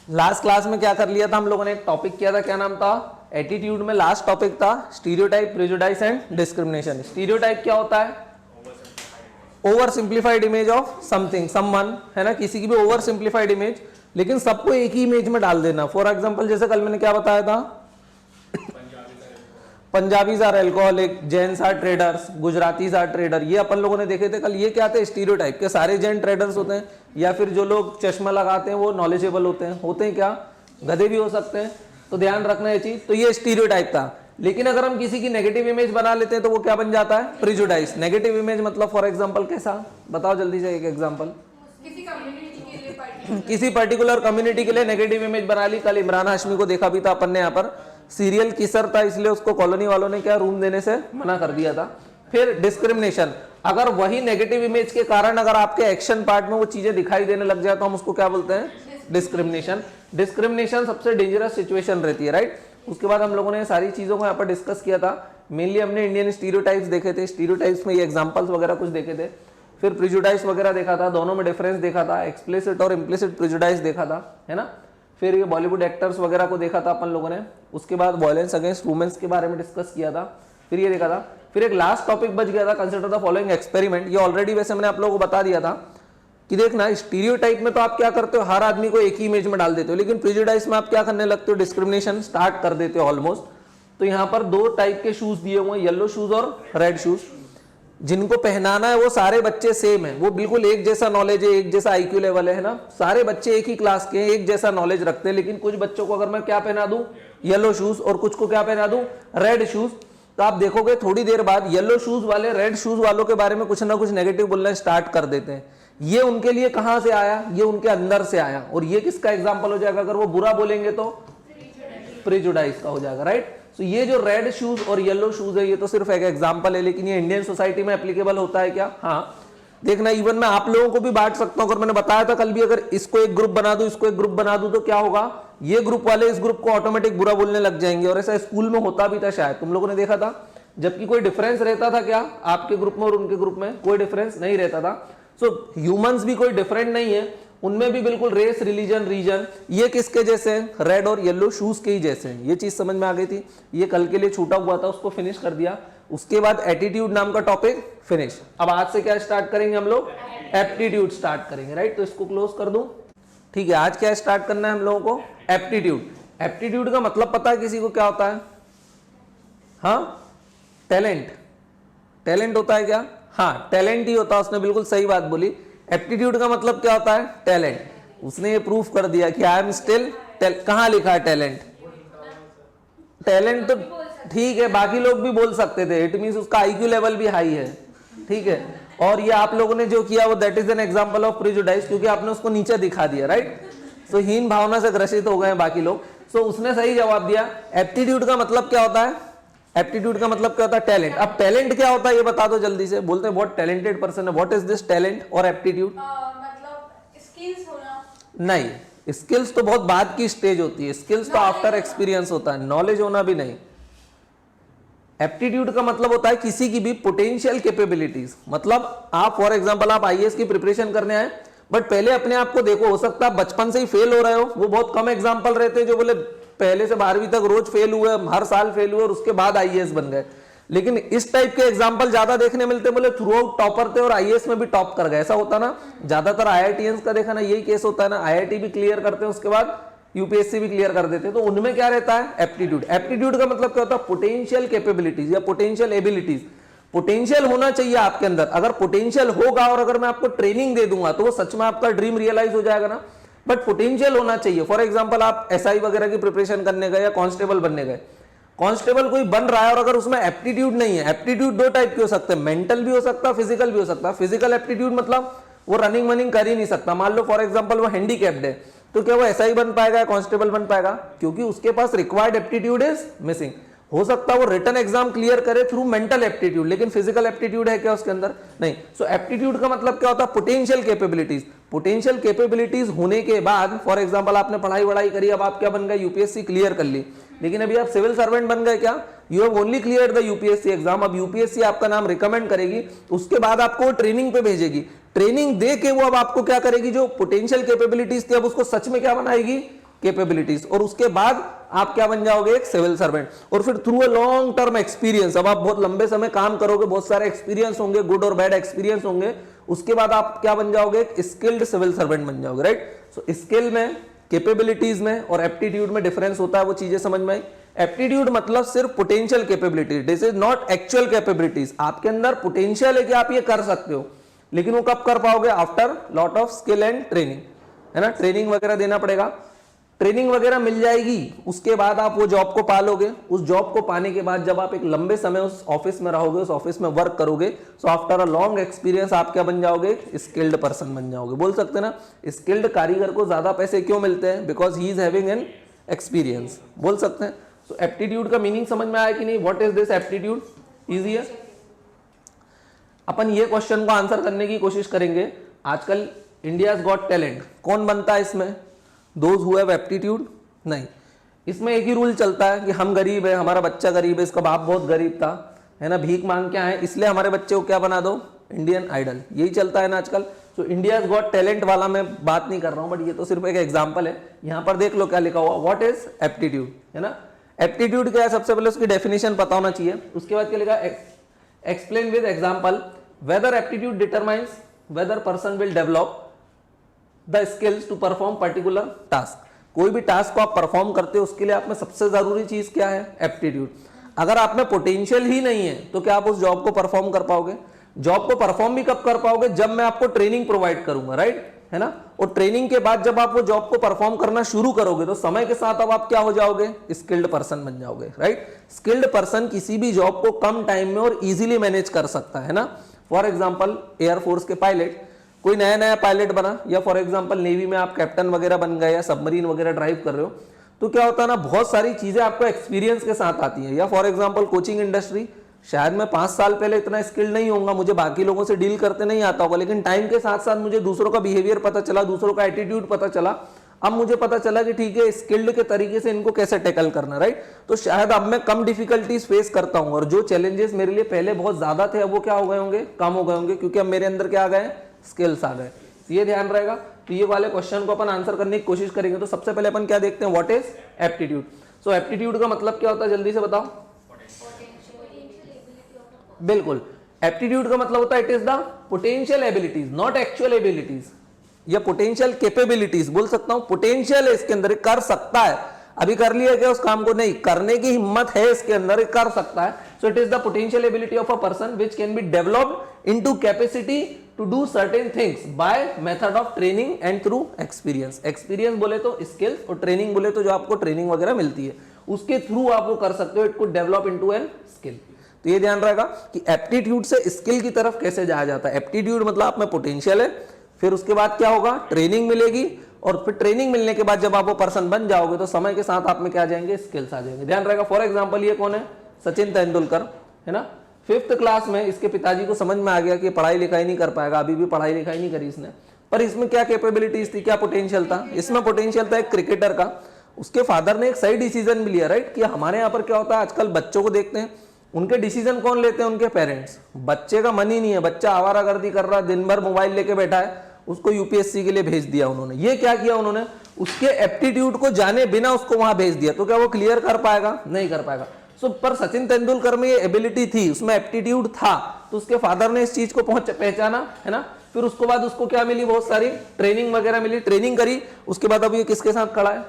Last class में क्या कर लिया था हम लोगों ने, एक टॉपिक किया था, क्या नाम था, एटीट्यूड में लास्ट टॉपिक था stereotype, prejudice and discrimination. Stereotype क्या होता है? Over simplified image of something, someone, है ना, किसी की भी ओवर सिंप्लीफाइड इमेज, लेकिन सबको एक ही इमेज में डाल देना। फॉर एग्जांपल जैसे कल मैंने क्या बताया था, Punjabis are alcoholic, Jains are traders, Gujaratis are trader, ये अपन लोगों ने देखे थे कल। ये क्या थे? स्टीरियोटाइप के सारे जैन ट्रेडर्स होते हैं, या फिर जो लोग चश्मा लगाते हैं वो नॉलेजेबल होते हैं क्या? गधे भी हो सकते हैं, तो ध्यान रखना ये चीज। तो ये स्टीरियोटाइप था। लेकिन अगर हम किसी की नेगेटिव इमेज बना लेते हैं तो वो क्या बन जाता है? प्रेजुडाइस। नेगेटिव इमेज मतलब फॉर एग्जांपल कैसा, बताओ जल्दी से एक एग्जांपल। किसी पर्टिकुलर कम्युनिटी के लिए नेगेटिव इमेज बना ली। कल इमरान हाशमी को देखा भी था अपन ने, यहाँ पर सीरियल किसर था, इसलिए उसको कॉलोनी वालों ने क्या रूम देने से मना कर दिया था। फिर डिस्क्रिमिनेशन, अगर वही नेगेटिव इमेज के कारण अगर आपके एक्शन पार्ट में वो चीजें दिखाई देने लग जाए तो हम उसको क्या बोलते हैं? डिस्क्रिमिनेशन। डिस्क्रिमिनेशन सबसे डेंजरस सिचुएशन रहती है, राइट। उसके बाद हम लोगों ने सारी चीजों को यहाँ पर डिस्कस किया था। मेनली हमने इंडियन स्टीरियोटाइप्स देखे थे, स्टीरियोटाइप्स में ये एग्जांपल्स वगैरह कुछ देखे थे। फिर प्रेजुडाइस वगैरह देखा था, दोनों में डिफरेंस देखा था, एक्सप्लिसिट और इम्प्लिसिट प्रेजुडाइस देखा था, है ना। फिर ये बॉलीवुड एक्टर्स वगैरह को देखा था अपन लोगों ने। उसके बाद वायलेंस अगेंस्ट वुमेन्स के बारे में डिस्कस किया था, फिर ये देखा था। फिर एक लास्ट टॉपिक बच गया था, कंसिडर द फॉलोइंग एक्सपेरिमेंट। ये ऑलरेडी वैसे मैंने आप लोगों को बता दिया था कि देखना, स्टीरियोटाइप में तो आप क्या करते हो, हर आदमी को एक ही इमेज में डाल देते हो, लेकिन प्रेजुडाइस में आप क्या करने लगते हो? डिस्क्रिमिनेशन स्टार्ट कर देते हो ऑलमोस्ट। तो यहाँ पर दो टाइप के शूज दिए हुए हैं, येलो शूज और रेड शूज। जिनको पहनाना है वो सारे बच्चे सेम है, वो बिल्कुल एक जैसा नॉलेज है, एक जैसा आईक्यू लेवल है ना, सारे बच्चे एक ही क्लास के हैं, एक जैसा नॉलेज रखते हैं। लेकिन कुछ बच्चों को अगर मैं क्या पहना दूं? येलो शूज, और कुछ को क्या पहना दूं? Red shoes. तो आप देखोगे थोड़ी देर बाद येलो शूज वाले रेड शूज वालों के बारे में कुछ ना कुछ नेगेटिव बोलना स्टार्ट कर देते हैं। ये उनके लिए कहां से आया? ये उनके अंदर से आया। और ये किसका एग्जाम्पल हो जाएगा? अगर वो बुरा बोलेंगे तो प्रेजुडाइस का हो जाएगा, राइट। तो ये जो रेड शूज और येलो शूज है ये तो सिर्फ एक एग्जांपल है, लेकिन ये इंडियन सोसाइटी में एप्लीकेबल होता है क्या? हाँ, देखना, इवन मैं आप लोगों को भी बांट सकता हूं। अगर मैंने बताया था कल भी, अगर इसको एक ग्रुप बना दूं, इसको एक ग्रुप बना दूं, तो क्या होगा? ये ग्रुप वाले इस ग्रुप को ऑटोमेटिक बुरा बोलने लग जाएंगे। और ऐसा स्कूल में होता भी था, शायद तुम लोगों ने देखा था। जबकि कोई डिफरेंस रहता था क्या आपके ग्रुप में और उनके ग्रुप में? कोई डिफरेंस नहीं रहता था। सो ह्यूमंस भी कोई डिफरेंट नहीं है, उनमें भी बिल्कुल रेस, रिलीजन, रीजन, ये किसके जैसे हैं? रेड और येलो शूज के ही जैसे हैं। ये चीज समझ में आ गई थी। ये कल के लिए छूटा हुआ था, उसको फिनिश कर दिया। उसके बाद एटीट्यूड नाम का टॉपिक फिनिश। अब आज से क्या स्टार्ट करेंगे हम लोग? एप्टीट्यूड स्टार्ट करेंगे, राइट। तो इसको क्लोज कर दूं, ठीक है। आज क्या स्टार्ट करना है हम लोगों को? एप्टीट्यूड। एप्टीट्यूड का मतलब पता है किसी को क्या होता है? हाँ, टैलेंट। टैलेंट होता है क्या? हाँ, टैलेंट ही होता है। उसने बिल्कुल सही बात बोली। एप्टीट्यूड का मतलब क्या होता है? टैलेंट। उसने ये प्रूफ कर दिया कि आई एम स्टिल, कहां लिखा है टैलेंट? टैलेंट तो ठीक है, बाकी लोग भी बोल सकते थे, इट मींस उसका आईक्यू लेवल भी हाई है, ठीक है। और ये आप लोगों ने जो किया वो that is an example of prejudice, क्योंकि आपने उसको नीचे दिखा दिया, राइट। सो हीन भावना से ग्रसित हो गए हैं बाकी लोग। सो उसने सही जवाब दिया। एप्टीट्यूड का मतलब क्या होता है? एप्टीट्यूड का मतलब क्या होता है? टैलेंट। अब टैलेंट क्या होता है ये बता दो जल्दी से। बोलते हैं बहुत टैलेंटेड पर्सन है, व्हाट इज दिस टैलेंट और एप्टीट्यूड? मतलब स्किल्स होना नहीं, स्किल्स तो बहुत बाद की स्टेज होती है, स्किल्स तो आफ्टर एक्सपीरियंस होता है, नॉलेज होना भी नहीं। एप्टीट्यूड का मतलब होता है किसी की भी पोटेंशियल कैपेबिलिटीज। मतलब आप फॉर एग्जांपल आप आईएएस की प्रिपरेशन करने आए, बट पहले अपने आप को देखो, हो सकता है बचपन से ही फेल हो रहे हो। वो बहुत कम एग्जांपल रहते हैं जो बोले पहले से 12वीं तक रोज फेल हुए, हर साल फेल हुए और उसके बाद आईएएस बन गए। लेकिन इस टाइप के एग्जांपल ज्यादा देखने मिलते, बोले थ्रू आउट टॉपर थे और आईएएस में भी टॉप कर गए। ऐसा होता ना, ज्यादातर आईआईटीएंस का देखा ना, यही केस होता है ना। आईआईटी भी क्लियर करते हैं, उसके बाद यूपीएससी भी क्लियर कर देते हैं। तो उनमें क्या रहता है? एप्टीट्यूड। एप्टीट्यूड का मतलब क्या होता है? पोटेंशियल कैपेबिलिटीज या पोटेंशियल एबिलिटीज। पोटेंशियल होना चाहिए आपके अंदर। अगर पोटेंशियल होगा और अगर मैं आपको ट्रेनिंग दे दूंगा तो वो सच में आपका ड्रीम रियलाइज हो जाएगा ना। बट पोटेंशियल होना चाहिए। फॉर एग्जांपल आप एसआई वगैरह की प्रिपरेशन करने गए या कांस्टेबल बनने गए, कांस्टेबल कोई बन रहा है और अगर उसमें एप्टीट्यूड नहीं है, एप्टीट्यूड दो टाइप के हो सकते हैं, मेंटल भी हो सकता है, फिजिकल भी हो सकता है। फिजिकल एप्टीट्यूड मतलब वो रनिंग वनिंग कर ही नहीं सकता। मान लो फॉर एग्जांपल वो हैंडीकैप्ड है, तो क्या वो एसआई बन पाएगा या कांस्टेबल बन पाएगा? क्योंकि उसके पास रिक्वायर्ड एप्टीट्यूड इज मिसिंग। हो सकता है वो रिटन एग्जाम क्लियर करे थ्रू मेंटल एप्टीट्यूड, लेकिन फिजिकल एप्टीट्यूड है क्या उसके अंदर? नहीं। सो एप्टीट्यूड का मतलब क्या होता है? Potential capabilities. पोटेंशियल कैपेबिलिटीज होने के बाद फॉर एग्जांपल आपने पढ़ाई वढ़ाई करी, अब आप क्या बन गए? यूपीएससी क्लियर कर ली, लेकिन अभी आप सिविल सर्वेंट बन गए क्या? You have only clear the UPSC exam. अब यूपीएससी आपका नाम रिकमेंड करेगी, उसके बाद आपको ट्रेनिंग पे भेजेगी। ट्रेनिंग दे के वो अब आपको क्या करेगी? जो पोटेंशियल कैपेबिलिटीज थी अब उसको सच में क्या बनाएगी? कैपेबिलिटीज, और उसके बाद आप क्या बन जाओगे, एक सिविल सर्वेंट। और फिर through a long term experience, अब आप बहुत लंबे समय काम करोगे, बहुत सारे एक्सपीरियंस होंगे, गुड और बैड एक्सपीरियंस होंगे, उसके बाद आप क्या बन जाओगे, एक स्किल्ड सिविल सर्वेंट बन जाओगे, राइट। सो स्किल में, कैपेबिलिटीज में और एप्टीट्यूड में डिफरेंस होता है, वो चीजें समझ में आई। एप्टीट्यूड मतलब सिर्फ potential capability, this is not actual capabilities. आपके अंदर पोटेंशियल है कि आप ये कर सकते हो, लेकिन वो कब कर पाओगे, after lot of skill and training, है ना। ट्रेनिंग वगैरह देना पड़ेगा, ट्रेनिंग वगैरह मिल जाएगी, उसके बाद आप वो जॉब को पालोगे। उस जॉब को पाने के बाद जब आप एक लंबे समय उस ऑफिस में रहोगे, उस ऑफिस में वर्क करोगे, so after a long experience आप क्या बन जाओगे, स्किल्ड पर्सन बन जाओगे। बोल सकते हैं ना, स्किल्ड कारीगर को ज्यादा पैसे क्यों मिलते हैं, because he is having an experience. बोल सकते हैं। सो एप्टीट्यूड का मीनिंग समझ में आया कि नहीं, what is this aptitude, easy है। अपन ये क्वेश्चन को आंसर करने की कोशिश करेंगे। आजकल इंडियाज गॉट टैलेंट कौन बनता है इसमें, दोज हु हैव एप्टीट्यूड, नहीं। इसमें एक ही रूल चलता है कि हम गरीब है, हमारा बच्चा गरीब है, इसका बाप बहुत गरीब था, है ना, भीख मांग के आए, इसलिए हमारे बच्चे को क्या बना दो, इंडियन आइडल। यही चलता है ना आजकल। तो इंडियाज गॉट टैलेंट वाला मैं बात नहीं कर रहा हूं, बट ये तो सिर्फ एक एग्जाम्पल है। यहां पर देख लो क्या लिखा हुआ, व्हाट इज एप्टीट्यूड, है ना। एप्टीट्यूड क्या है, सबसे पहले उसकी डेफिनेशन पता होना चाहिए। उसके बाद क्या लिखा, explain with example whether aptitude determines whether person will develop the skills to perform particular task. कोई भी टास्क को आप परफॉर्म करते हो, उसके लिए आप में सबसे जरूरी चीज क्या है, एप्टीट्यूड। अगर आप में पोटेंशियल ही नहीं है तो क्या आप उस जॉब को परफॉर्म कर पाओगे। जॉब को परफॉर्म भी कब कर पाओगे, जब मैं आपको ट्रेनिंग प्रोवाइड करूंगा, राइट, है ना। और ट्रेनिंग के बाद जब आप वो जॉब को परफॉर्म करना शुरू करोगे तो समय के साथ अब आप क्या हो जाओगे, स्किल्ड पर्सन बन जाओगे, राइट। स्किल्ड पर्सन किसी भी जॉब को कम टाइम में और इजीली मैनेज कर सकता है ना। फॉर एग्जांपल एयरफोर्स के पायलट, कोई नया नया पायलट बना, या फॉर एग्जांपल नेवी में आप कैप्टन वगैरह बन गए, या सबमरीन वगैरह ड्राइव कर रहे हो, तो क्या होता है ना, बहुत सारी चीजें आपको एक्सपीरियंस के साथ आती हैं। या फॉर एग्जांपल कोचिंग इंडस्ट्री, शायद मैं 5 साल पहले इतना स्किल्ड नहीं होऊंगा, मुझे बाकी लोगों से डील करते नहीं आता होगा, लेकिन टाइम के साथ साथ मुझे दूसरों का बिहेवियर पता चला, दूसरों का एटीट्यूड पता चला। अब मुझे पता चला कि ठीक है, स्किल्ड के तरीके से इनको कैसे टैकल करना, राइट। तो शायद अब मैं कम डिफिकल्टीज फेस करता हूं, और जो चैलेंजेस मेरे लिए पहले बहुत ज्यादा थे अब वो क्या हो गए होंगे, कम हो गए होंगे, क्योंकि अब मेरे अंदर क्या आ गए, स्किल्स आ गए। ये ध्यान रहेगा। तो ये वाले क्वेश्चन को अपन आंसर करने की कोशिश करेंगे। तो सबसे पहले अपन क्या देखते हैं, what is aptitude. So aptitude का मतलब क्या होता है, जल्दी से बताओ। बिल्कुल, एप्टीट्यूड का मतलब होता है it is the potential abilities, not actual abilities, या पोटेंशियल कैपेबिलिटीज बोल सकता हूं। पोटेंशियल है इसके अंदर, कर सकता है, अभी कर लिया क्या उस काम को, नहीं, करने की हिम्मत है इसके अंदर, कर सकता है। So it is the potential ability of a person which can be developed into capacity to do certain things by method of training and through experience. Experience बोले तो स्किल्स, और ट्रेनिंग बोले तो जो आपको ट्रेनिंग वगैरह मिलती है उसके थ्रू आप वो कर सकते हो। It could develop into an skill. तो ये ध्यान रहेगा कि एप्टीट्यूड से स्किल की तरफ कैसे जाया जाता है। एप्टीट्यूड मतलब आप में पोटेंशियल है, फिर उसके बाद क्या होगा, ट्रेनिंग मिलेगी, और फिर ट्रेनिंग मिलने के बाद जब आप वो पर्सन बन जाओगे तो समय के साथ आप में क्या आ जाएंगे, स्किल्स आ जाएंगे। ध्यान रहेगा। फॉर एग्जांपल ये कौन है, सचिन तेंदुलकर, है ना। 5th क्लास में इसके पिताजी को समझ में आ गया कि पढ़ाई लिखाई नहीं कर पाएगा, अभी भी पढ़ाई लिखाई नहीं करी इसने, पर इसमें क्या कैपेबिलिटीज थी, क्या पोटेंशियल था, इसमें पोटेंशियल था एक क्रिकेटर का। उसके फादर ने एक सही डिसीजन भी लिया, राइट, कि हमारे यहाँ पर क्या होता है, आजकल बच्चों को देखते हैं, उनके डिसीजन कौन लेते हैं, उनके पेरेंट्स। बच्चे का मन ही नहीं है, बच्चा आवारागर्दी कर रहा है, दिन भर मोबाइल लेके बैठा है, उसको यूपीएससी के लिए भेज दिया उन्होंने। ये क्या किया उन्होंने, उसके एप्टीट्यूड को जाने बिना उसको वहां भेज दिया। तो क्या वो क्लियर कर पाएगा, नहीं कर पाएगा। सो पर सचिन तेंदुलकर में ये एबिलिटी थी, उसमें एप्टीट्यूड था, तो उसके फादर ने इस चीज को पहचाना, है ना। फिर उसके बाद उसको क्या मिली, बहुत सारी ट्रेनिंग वगैरह मिली, ट्रेनिंग करी, उसके बाद अब ये किसके साथ खड़ा है,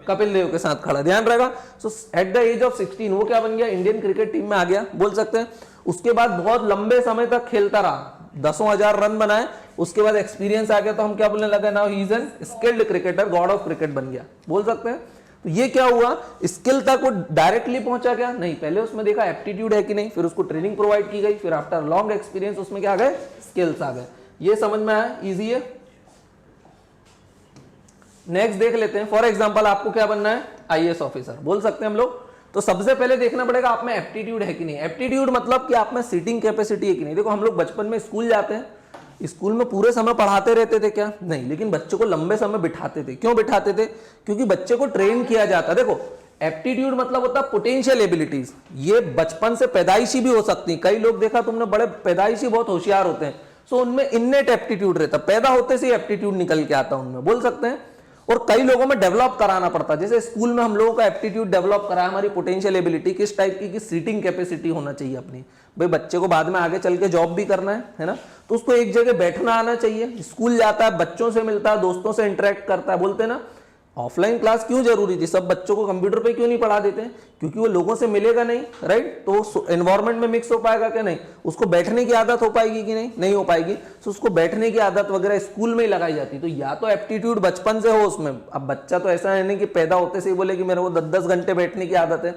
कपिल देव के साथ खड़ा। ध्यान रहेगा। सो एट द एज ऑफ 16 वो क्या बन गया, इंडियन क्रिकेट टीम में आ गया, बोल सकते हैं। उसके बाद बहुत लंबे समय तक खेलता रहा, 10,000 रन बनाए, उसके बाद एक्सपीरियंस आ गया, तो हम क्या बोलने लगे, now he is an skilled cricketer, God of cricket बन गया, बोल सकते हैं। तो ये क्या हुआ, स्किल तक वो डायरेक्टली पहुंचा गया नहीं, पहले उसमें देखा एप्टीट्यूड है कि नहीं, फिर उसको ट्रेनिंग प्रोवाइड की गई, फिर आफ्टर लॉन्ग एक्सपीरियंस उसमें क्या आ गए, स्किल्स आ गए। ये समझ में आया, इजी है। नेक्स्ट देख लेते हैं। फॉर एग्जांपल आपको क्या बनना है, आईएएस ऑफिसर, बोल सकते हैं हम लोग। तो सबसे पहले देखना पड़ेगा आप में एप्टीट्यूड है कि नहीं। एप्टीट्यूड मतलब कि आप में सीटिंग कैपेसिटी है कि नहीं। देखो हम लोग बचपन में स्कूल जाते हैं, स्कूल में पूरे समय पढ़ाते रहते थे क्या, नहीं, लेकिन बच्चों को लंबे समय बिठाते थे। क्यों बिठाते थे, क्योंकि बच्चे को ट्रेन किया जाता। देखो एप्टीट्यूड मतलब होता है पोटेंशियल एबिलिटीज, ये बचपन से पैदाइशी भी हो सकती है। कई लोग देखा तुमने, बड़े पैदाइशी बहुत होशियार होते हैं, सो उनमें इन्नेट एप्टीट्यूड रहता, पैदा होते से एप्टीट्यूड निकल के आता उनमें, बोल सकते हैं। और कई लोगों में डेवलप कराना पड़ता है। जैसे स्कूल में हम लोगों का एप्टीट्यूड डेवलप करा, हमारी पोटेंशियल एबिलिटी किस टाइप की सीटिंग कैपेसिटी होना चाहिए अपनी। भाई बच्चे को बाद में आगे चल के जॉब भी करना है ना, तो उसको एक जगह बैठना आना चाहिए। स्कूल जाता है, बच्चों से मिलता है, दोस्तों से इंटरेक्ट करता है। बोलते हैं ना ऑफलाइन क्लास क्यों जरूरी थी, सब बच्चों को कंप्यूटर पे क्यों नहीं पढ़ा देते, क्योंकि वो लोगों से मिलेगा नहीं, राइट। तो एनवायरमेंट में मिक्स हो पाएगा क्या, नहीं। उसको बैठने की आदत हो पाएगी कि नहीं, नहीं हो पाएगी। तो उसको बैठने की आदत वगैरह स्कूल में ही लगाई जाती। तो या तो एप्टीट्यूड बचपन से हो उसमें। अब बच्चा तो ऐसा है नहीं कि पैदा होते से ही बोले कि मेरे को 10-10 घंटे बैठने की आदत है।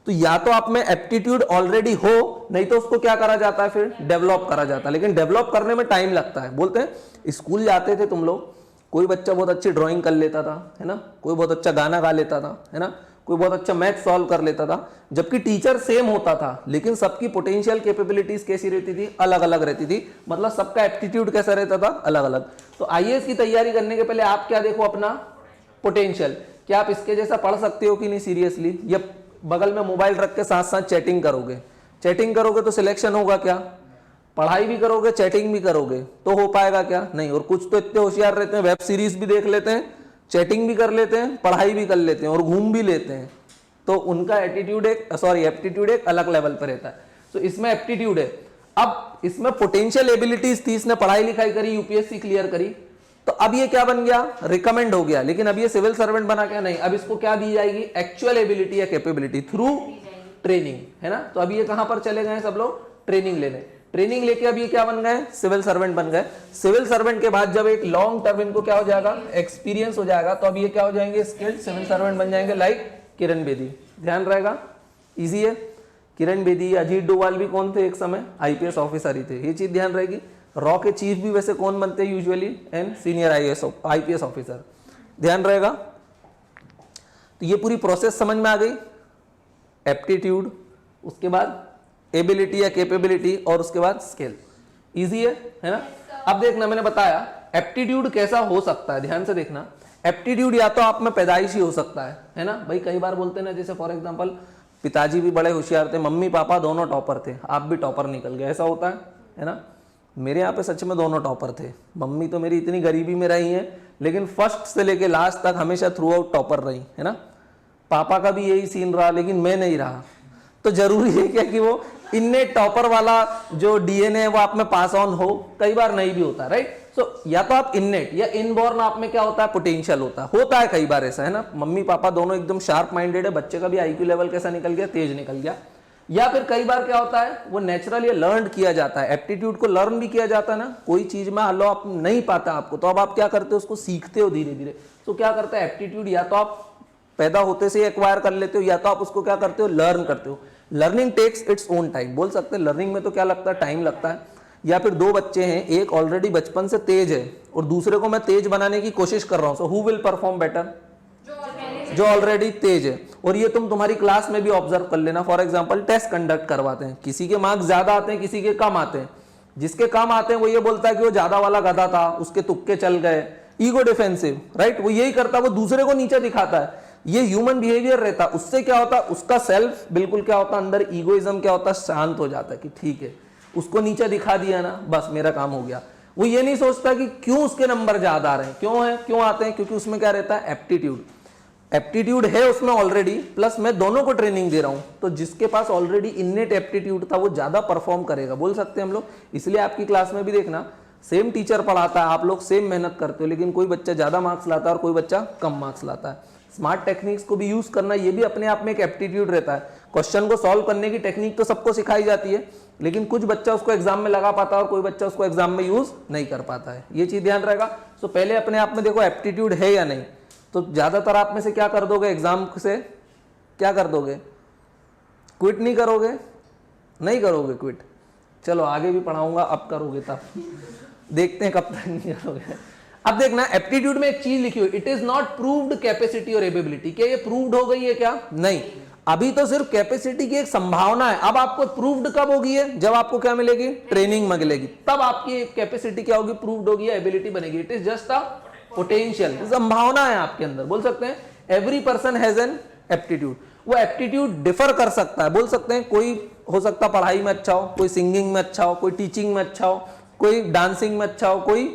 तो या तो आप में एप्टीट्यूड ऑलरेडी हो, नहीं तो उसको क्या करा जाता है, फिर डेवलप करा जाता है। लेकिन डेवलप करने में टाइम लगता है। बोलते हैं स्कूल जाते थे तुम लोग, कोई बच्चा बहुत अच्छी ड्राइंग कर लेता था, है ना, कोई बहुत अच्छा गाना गा लेता था, है ना, कोई बहुत अच्छा मैथ सॉल्व कर लेता था, जबकि टीचर सेम होता था, लेकिन सबकी पोटेंशियल कैपेबिलिटीज कैसी रहती थी, अलग अलग रहती थी। मतलब सबका एप्टीट्यूड कैसा रहता था, अलग अलग। तो आईएएस की तैयारी करने के पहले आप क्या देखो, अपना पोटेंशियल, क्या आप इसके जैसा पढ़ सकते हो कि नहीं सीरियसली, या बगल में मोबाइल रख के साथ साथ चैटिंग करोगे तो सिलेक्शन होगा क्या, पढ़ाई भी करोगे चैटिंग भी करोगे तो हो पाएगा क्या, नहीं। और कुछ तो इतने होशियार रहते हैं, वेब सीरीज भी देख लेते हैं, चैटिंग भी कर लेते हैं, पढ़ाई भी कर लेते हैं और घूम भी लेते हैं। तो उनका एप्टीट्यूड एक अलग लेवल पर रहता है। तो इसमें एप्टीट्यूड है। अब इसमें पोटेंशियल एबिलिटीज थी, इसने पढ़ाई लिखाई करी, यूपीएससी क्लियर करी, तो अब ये क्या बन गया, रिकमेंड हो गया। लेकिन अब ये सिविल सर्वेंट बना क्या, नहीं। अब इसको क्या दी जाएगी, एक्चुअल एबिलिटी या कैपेबिलिटी थ्रू ट्रेनिंग, है ना। तो अब ये कहां पर चले गए सब लोग, ट्रेनिंग लेने। ट्रेनिंग लेके अब ये क्या बन गए, सिविल सर्वेंट बन गए। सिविल सर्वेंट के बाद जब एक लॉन्ग टर्म इनको क्या हो जाएगा, एक्सपीरियंस हो जाएगा, तो अब ये क्या हो जाएंगे, स्किल्ड सिविल सर्वेंट बन जाएंगे, लाइक किरण बेदी। ध्यान रहेगा, इजी है। किरण बेदी, अजीत डोभाल भी कौन थे, एक समय आईपीएस ऑफिसर ही थे, ये चीज ध्यान रहेगी। रॉ के चीफ भी वैसे कौन बनते हैं usually, and senior IPS officer, ध्यान रहेगा। तो ये पूरी प्रोसेस समझ में आ गई, एप्टीट्यूड, उसके बाद एबिलिटी या कैपेबिलिटी, और उसके बाद स्किल। इजी है ना। अब देखना, मैंने बताया एप्टीट्यूड कैसा हो सकता है, ध्यान से देखना। एप्टीट्यूड या तो आप में पैदाइशी हो सकता है ना। भाई कई बार बोलते हैं ना, जैसे फॉर एग्जांपल पिताजी भी बड़े होशियार थे, मम्मी पापा दोनों टॉपर थे, आप भी टॉपर निकल गए, ऐसा होता है ना। मेरे यहाँ पे सच में दोनों टॉपर थे। मम्मी तो मेरी इतनी गरीबी में रही है, लेकिन फर्स्ट से लेके लास्ट तक हमेशा थ्रू आउट टॉपर रही, है ना। पापा का भी यही सीन रहा, लेकिन मैं नहीं रहा। तो जरूरी है क्या कि वो इनने टॉपर वाला जो डीएनए है वो आप में पास ऑन हो, कई बार नहीं भी होता, राइट। सो या तो आप इननेट या इनबॉर्न आप में क्या होता है, पोटेंशियल होता है कई बार ऐसा, है ना। मम्मी पापा दोनों एकदम शार्प माइंडेड है, बच्चे का भी आईक्यू लेवल कैसा निकल गया, तेज निकल गया। या फिर कई बार क्या होता है, वो नेचुरली लर्न किया जाता है। एप्टीट्यूड को लर्न भी किया जाता है ना। कोई चीज में लो आप नहीं पाता आपको, तो अब आप क्या करते हो, उसको सीखते हो धीरे धीरे। तो क्या करता है एप्टीट्यूड, या तो आप पैदा होते से एक्वायर कर लेते हो, या तो आप उसको क्या करते हो, लर्न करते हो। Learning takes its own time, बोल सकते हैं लर्निंग में तो क्या लगता है, टाइम लगता है। या फिर दो बच्चे हैं, एक ऑलरेडी बचपन से तेज है और दूसरे को मैं तेज बनाने की कोशिश कर रहा हूं, so who will perform better, जो ऑलरेडी तेज है। और ये तुम तुम्हारी क्लास में भी ऑब्जर्व कर लेना। फॉर एग्जांपल टेस्ट कंडक्ट करवाते हैं, किसी के मार्क्स ज्यादा आते हैं, किसी के कम आते हैं। जिसके कम आते हैं वो ये बोलता है कि वो ज्यादा वाला गधा था, उसके तुक्के चल गए, ईगो डिफेंसिव, राइट। वो यही करता है, वो दूसरे को नीचे दिखाता है। ये ह्यूमन बिहेवियर रहता है। उससे क्या होता है, उसका सेल्फ बिल्कुल क्या होता है, अंदर ईगोइज्म क्या होता है, शांत हो जाता है कि ठीक है, उसको नीचे दिखा दिया ना, बस मेरा काम हो गया। वो ये नहीं सोचता कि क्यों उसके नंबर ज्यादा आ रहे हैं, क्यों आते हैं, क्योंकि उसमें क्या रहता है, एप्टीट्यूड है उसमें ऑलरेडी, प्लस मैं दोनों को ट्रेनिंग दे रहा हूं। तो जिसके पास ऑलरेडी इननेट एप्टीट्यूड था वो ज्यादा परफॉर्म करेगा, बोल सकते हैं हम लोग। इसलिए आपकी क्लास में भी देखना, सेम टीचर पढ़ाता है, आप लोग सेम मेहनत करते हो, लेकिन कोई बच्चा ज्यादा मार्क्स लाता है और कोई बच्चा कम मार्क्स लाता है। स्मार्ट टेक्निक्स को भी यूज करना, ये भी अपने आप में एक एप्टीट्यूड रहता है। क्वेश्चन को सॉल्व करने की टेक्निक तो सबको सिखाई जाती है, लेकिन कुछ बच्चा उसको एग्जाम में लगा पाता है और कोई बच्चा उसको एग्जाम में यूज नहीं कर पाता है। ये चीज ध्यान रहेगा। सो पहले अपने आप में देखो एप्टीट्यूड है या नहीं। तो ज्यादातर आप में से क्या कर दोगे, एग्जाम से क्या कर दोगे, क्विट नहीं करोगे, नहीं करोगे क्विट। चलो आगे भी पढ़ाऊंगा, अब करोगे तब देखते हैं कब तक नहीं करोगे। अब देखना, एप्टीट्यूड में एक चीज लिखी हुई, it is not proved capacity और एबिलिटी। क्या ये प्रूव्ड हो गई है क्या, नहीं। अभी तो सिर्फ कैपेसिटी की एक संभावना है। अब आपको प्रूव्ड कब होगी है, जब आपको क्या मिलेगी, ट्रेनिंग मिलेगी, तब आपकी कैपेसिटी क्या होगी, प्रूव्ड होगी, एबिलिटी बनेगी। It is just a potential, संभावना है आपके अंदर, बोल सकते हैं। Every person has an aptitude. वो एप्टीट्यूड डिफर कर सकता है, बोल सकते हैं। कोई हो सकता है पढ़ाई में अच्छा हो, कोई सिंगिंग में अच्छा हो, कोई टीचिंग में अच्छा हो, कोई डांसिंग में अच्छा हो, कोई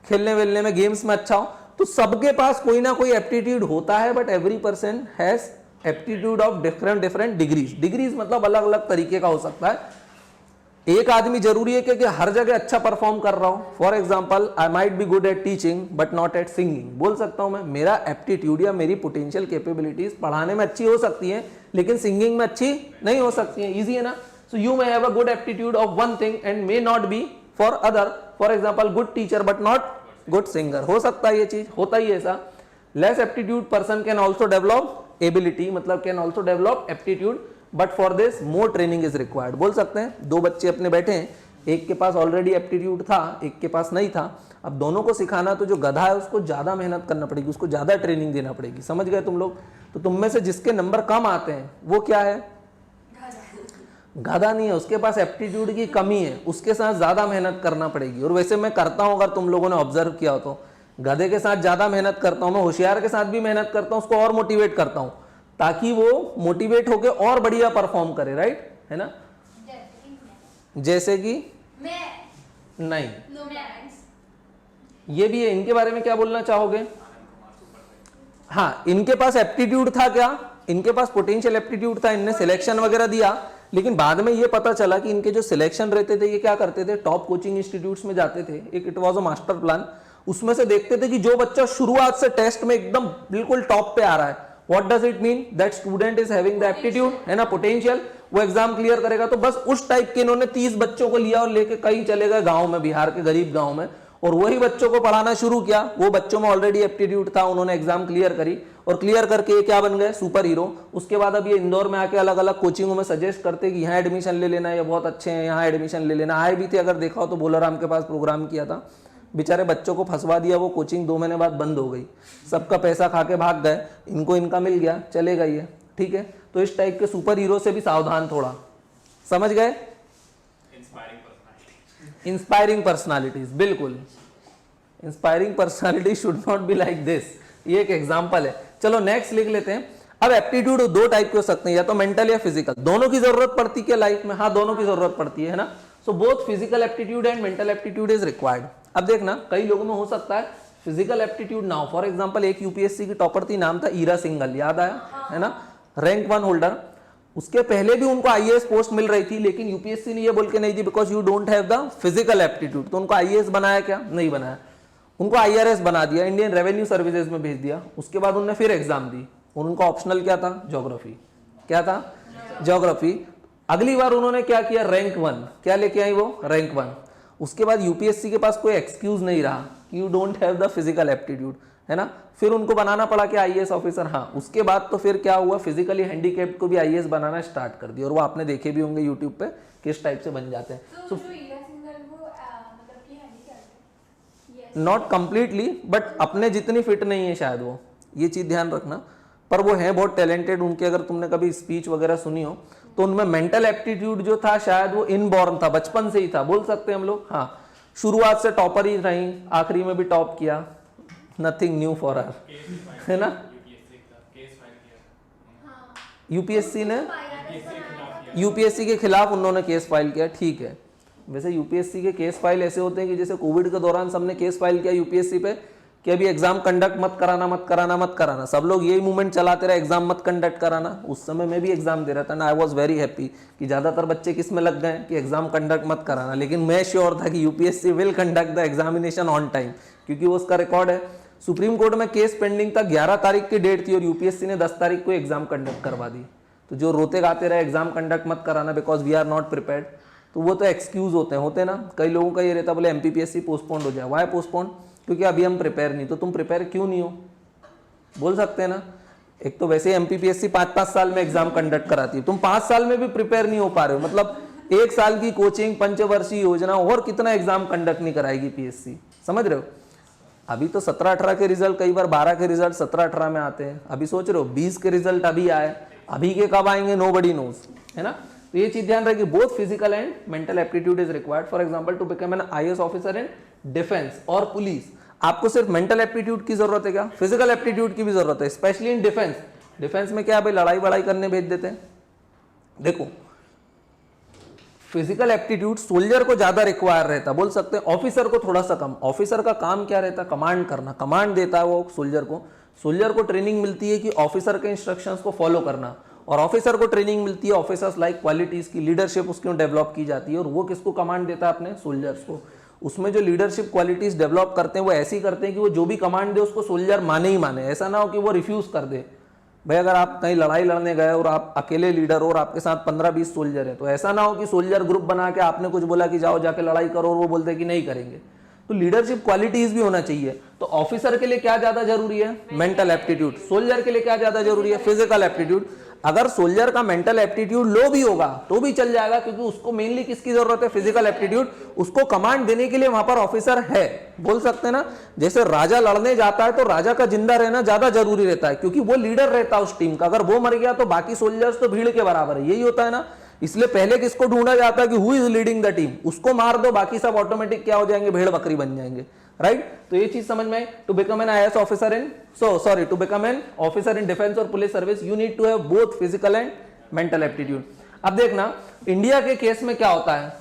खेलने वेलने में गेम्स में अच्छा हो। तो सबके पास कोई ना कोई एप्टीट्यूड होता है, but every person has aptitude of different degrees मतलब अलग अलग तरीके का हो सकता है। एक आदमी जरूरी है कि हर जगह अच्छा परफॉर्म कर रहा हूं। For example, I might be good at teaching but not at singing. बोल सकता हूं मैं, मेरा एप्टीट्यूड या मेरी पोटेंशियल कैपेबिलिटीज पढ़ाने में अच्छी हो सकती है, लेकिन सिंगिंग में अच्छी नहीं हो सकती है। इजी है ना। So you may have a good aptitude of one thing and may not be for other. For example, good teacher but not good singer. हो सकता है ये चीज, होता ही ऐसा। Less aptitude person can also develop ability, मतलब can also develop aptitude, but for this more training is required. बोल सकते हैं दो बच्चे अपने बैठे हैं, एक के पास ऑलरेडी एप्टीट्यूड था, एक के पास नहीं था। अब दोनों को सिखाना, तो जो गधा है उसको ज्यादा मेहनत करना पड़ेगी, उसको ज्यादा ट्रेनिंग देना पड़ेगी। समझ गए तुम लोग। तो तुम में से जिसके नंबर कम आते हैं वो क्या है? गधा नहीं है, उसके पास एप्टीट्यूड की कमी है, उसके साथ ज्यादा मेहनत करना पड़ेगी। और वैसे मैं करता हूं, अगर तुम लोगों ने ऑब्जर्व किया हो तो, गधे के साथ ज्यादा मेहनत करता हूं मैं, होशियार के साथ भी मेहनत करता हूं, उसको और मोटिवेट करता हूं ताकि वो मोटिवेट होके और बढ़िया परफॉर्म करे। राइट है ना। जैसे कि नहीं, ये भी है। इनके बारे में क्या बोलना चाहोगे? हाँ, इनके पास एप्टीट्यूड था क्या? इनके पास पोटेंशियल एप्टीट्यूड था, इनने सिलेक्शन वगैरह दिया, लेकिन बाद में ये पता चला कि इनके जो सिलेक्शन रहते थे, ये क्या करते थे, टॉप कोचिंग इंस्टीट्यूट्स में जाते थे। एक it was a master plan, उसमें से देखते थे कि जो बच्चा शुरुआत से टेस्ट में एकदम बिल्कुल टॉप पे आ रहा है, what does it mean? That student is having the aptitude, है ना, पोटेंशियल, वो एग्जाम क्लियर करेगा। तो बस उस टाइप के इन्होंने 30 बच्चों को लिया और लेके कहीं चले गए गांव में, बिहार के गरीब गांव में, और वही बच्चों को पढ़ाना शुरू किया। वो बच्चों में ऑलरेडी एप्टीट्यूड था, उन्होंने एग्जाम क्लियर करी, और क्लियर करके ये क्या बन गए? Super hero. उसके बाद अब ये इंदौर में आके अलग अलग कोचिंगों में सजेस्ट करते कि यहाँ एडमिशन ले लेना, ये बहुत अच्छे हैं, यहाँ एडमिशन ले लेना। आए भी थे, अगर देखा हो तो बोलाराम के पास प्रोग्राम किया था, बेचारे बच्चों को फंसवा दिया, वो कोचिंग 2 महीने बाद बंद हो गई, सबका पैसा खा के भाग गए, इनको इनका मिल गया, चले गए ये। ठीक है, तो इस टाइप के सुपर हीरो से भी सावधान थोड़ा। समझ गए? इंस्पायरिंग पर्सनालिटीज, बिल्कुल। Inspiring personality should not be like this. ये एक एग्जांपल है। चलो नेक्स्ट लिख लेते हैं। अब एप्टीट्यूड 2 टाइप के हो सकते हैं, या तो मेंटल या फिजिकल। दोनों की जरूरत पड़ती है लाइफ में? हाँ, दोनों की जरूरत पड़ती है ना। So both physical aptitude and mental aptitude is required. अब देखना, कई लोगों में हो सकता है फिजिकल एप्टीट्यूड ना हो। फॉर एग्जांपल, एक यूपीएससी की टॉपर थी, नाम था ईरा सिंघल, याद आया है ना, रैंक 1 होल्डर। उसके पहले भी उनको आईएएस पोस्ट मिल रही थी, लेकिन यूपीएससी ने ये बोल के नहीं दी, because you don't have the physical aptitude. तो उनको आईएएस बनाया क्या? नहीं बनाया, उनको आईआरएस बना दिया, इंडियन रेवेन्यू सर्विसेज में भेज दिया। उसके बाद उन्होंने फिर एग्जाम दी, और उनका ऑप्शनल क्या था? ज्योग्राफी। क्या था? ज्योग्राफी। अगली बार उन्होंने क्या किया? रैंक 1। क्या लेके आई वो? रैंक 1। उसके बाद यूपीएससी के पास कोई एक्सक्यूज नहीं रहा कि you don't have the physical aptitude, है ना। फिर उनको बनाना पड़ा कि आईएएस ऑफिसर। हाँ, उसके बाद तो फिर क्या हुआ, फिजिकली हैंडीकैप्ड को भी आईएएस बनाना स्टार्ट कर दिया, और वो आपने देखे भी होंगे यूट्यूब पे किस टाइप से बन जाते हैं। तो जो ईरा सिंघल वो मतलब कि हैंडीकैप्ड है? नॉट कंप्लीटली, बट अपने जितनी फिट नहीं है शायद वो, ये चीज ध्यान रखना। पर वो है बहुत टैलेंटेड। उनके अगर तुमने कभी स्पीच वगैरह सुनी हो तो उनमें मेंटल एप्टीट्यूड जो था शायद वो इनबॉर्न था, बचपन से ही था, बोल सकते हैं हम लोग। हाँ, शुरुआत से टॉपर ही रही, आखिरी में भी टॉप किया। नथिंग न्यू फॉर हर, है ना। यूपीएससी ने यूपीएससी के खिलाफ उन्होंने केस फाइल किया। ठीक है, वैसे यूपीएससी के केस फाइल ऐसे होते हैं कि जैसे कोविड के दौरान सबने केस फाइल किया यूपीएससी पे कि अभी एग्जाम कंडक्ट मत कराना, मत कराना, मत कराना। सब लोग यही मूवमेंट चलाते रहे, एग्जाम मत कंडक्ट कराना। उस समय मैं भी एग्जाम दे रहा था ना, आई वॉज वेरी हैप्पी कि ज्यादातर बच्चे किस में लग गए कि एग्जाम कंडक्ट मत कराना। लेकिन मैं श्योर था कि UPSC will conduct the examination on time, क्योंकि वो उसका रिकॉर्ड है। सुप्रीम कोर्ट में केस पेंडिंग था, 11 तारीख की डेट थी, और यूपीएससी ने 10 तारीख को एग्जाम कंडक्ट करवा दी। तो जो रोते गाते रहे एग्जाम कंडक्ट मत कराना because we are not prepared, तो वो तो एक्सक्यूज होते ना। कई लोगों का ये रहता, बोले एमपीपीएससी पोस्टपोन्ड हो जाए। Why postponed? क्योंकि अभी हम प्रिपेयर नहीं। तो तुम प्रिपेयर क्यों नहीं हो? बोल सकते हैं ना। एक तो वैसे एमपीपीएससी 5-5 साल में एग्जाम कंडक्ट कराती है, तुम 5 साल में भी प्रिपेयर नहीं हो पा रहे हो। मतलब 1 साल की कोचिंग, पंचवर्षीय योजना, और कितना एग्जाम कंडक्ट नहीं कराएगी पीएससी। समझ रहे हो? अभी तो 17-18 के रिजल्ट, कई बार 12 के रिजल्ट 17-18 में आते हैं। अभी सोच रहे हो 20 के रिजल्ट अभी आए, अभी के कब आएंगे नोबडी नोज, है ना। तो ये चीज ध्यान रखिए, both physical and mental aptitude is required. For example, to become an IAS officer in defence और पुलिस, आपको सिर्फ मेंटल एप्टीट्यूड की जरूरत है क्या? फिजिकल एप्टीट्यूड की भी जरूरत है, स्पेशली इन डिफेंस। डिफेंस में क्या भाई, लड़ाई वड़ाई करने भेज देते हैं। देखो, फिजिकल एप्टीट्यूड सोल्जर को ज्यादा रिक्वायर रहता, बोल सकते हैं ऑफिसर को थोड़ा सा कम। ऑफिसर का काम क्या रहता है? कमांड करना, कमांड देता है वो सोल्जर को। सोल्जर को ट्रेनिंग मिलती है कि ऑफिसर के इंस्ट्रक्शंस को फॉलो करना, और ऑफिसर को ट्रेनिंग मिलती है ऑफिसर्स लाइक क्वालिटीज की, लीडरशिप उसकी डेवलप की जाती है। और वो किसको कमांड देता है? अपने सोल्जर्स को। उसमें जो लीडरशिप क्वालिटीज डेवलप करते हैं वो ऐसी करते हैं कि वो जो भी कमांड दे उसको सोल्जर माने ही माने, ऐसा ना हो कि वो रिफ्यूज कर दे। भाई अगर आप कहीं लड़ाई लड़ने गए और आप अकेले लीडर हो और आपके साथ 15-20 सोल्जर है, तो ऐसा ना हो कि सोल्जर ग्रुप बना के आपने कुछ बोला कि जाओ जाके लड़ाई करो और वो बोलते कि नहीं करेंगे। तो लीडरशिप क्वालिटीज भी होना चाहिए। तो ऑफिसर के लिए क्या ज्यादा जरूरी है? Mental aptitude. सोल्जर के लिए क्या ज्यादा जरूरी है? Physical aptitude. अगर सोल्जर का मेंटल एप्टीट्यूड लो भी होगा तो भी चल जाएगा, क्योंकि उसको मेनली किसकी जरूरत है? Physical aptitude. उसको कमांड देने के लिए वहां पर ऑफिसर है, बोल सकते हैं ना। जैसे राजा लड़ने जाता है तो राजा का जिंदा रहना ज्यादा जरूरी रहता है, क्योंकि वो लीडर रहता है उस टीम का। अगर वो मर गया तो बाकी सोल्जर्स तो भीड़ के बराबर है, यही होता है ना। इसलिए पहले किसको ढूंढा जाता है कि who is leading the team, उसको मार दो, बाकी सब ऑटोमेटिक क्या हो जाएंगे? भेड़ बकरी बन जाएंगे, राइट। तो ये चीज समझ में आई। To become an IAS officer in to become an officer in defence और police service you need to have both physical and mental aptitude. अब देखना इंडिया के केस में क्या होता है।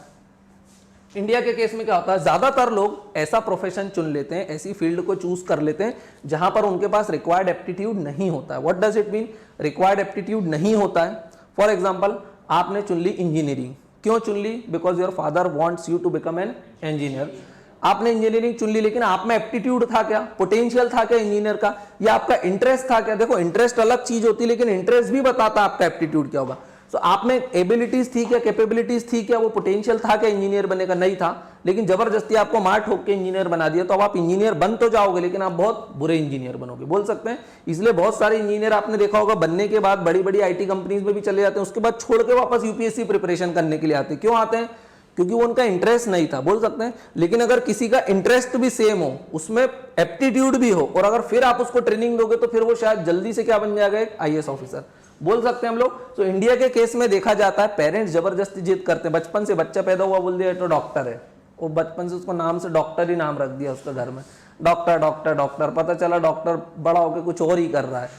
इंडिया के केस में क्या होता है? ज्यादातर लोग ऐसा प्रोफेशन चुन लेते हैं, ऐसी फील्ड को चूज कर लेते हैं जहां पर उनके पास रिक्वायर्ड एप्टीट्यूड नहीं होता है। What does it mean? Required aptitude नहीं होता है। फॉर एग्जाम्पल आपने चुन ली इंजीनियरिंग। क्यों चुन ली? Because your father wants you to become an engineer. आपने इंजीनियरिंग चुन ली, लेकिन आप में एप्टीट्यूड था क्या? पोटेंशियल था क्या इंजीनियर का? या आपका इंटरेस्ट था क्या? देखो इंटरेस्ट अलग चीज होती है, लेकिन इंटरेस्ट भी बताता आपका एप्टीट्यूड क्या होगा। तो आप में एबिलिटीज थी क्या? कैपेबिलिटीज थी क्या? वो पोटेंशियल था क्या इंजीनियर बनने का? नहीं था, लेकिन जबरदस्ती आपको मार ठोक के इंजीनियर बना दिया, तो अब आप इंजीनियर बन तो जाओगे लेकिन आप बहुत बुरे इंजीनियर बनोगे, बोल सकते हैं। इसलिए बहुत सारे इंजीनियर आपने देखा होगा बनने के बाद बड़ी बड़ी आईटी कंपनीज में भी चले जाते हैं, उसके बाद छोड़ के वापस यूपीएससी प्रिपरेशन करने के लिए आते हैं। क्यों आते हैं? क्योंकि वो उनका इंटरेस्ट नहीं था, बोल सकते हैं। लेकिन अगर किसी का इंटरेस्ट भी सेम हो, उसमें एप्टीट्यूड भी हो, और अगर फिर आप उसको ट्रेनिंग दोगे तो फिर वो शायद जल्दी से क्या बन जाएगा? एक आईएएस ऑफिसर, बोल सकते हैं हम लोग। तो इंडिया के केस में देखा जाता है पेरेंट्स जबरदस्ती जिद करते हैं। बचपन से बच्चा पैदा हुआ, बोल दिया तो डॉक्टर है, वो बचपन से उसको नाम से डॉक्टर ही नाम रख दिया उसका घर में, डॉक्टर डॉक्टर डॉक्टर। पता चला डॉक्टर बड़ा होकर कुछ और ही कर रहा है,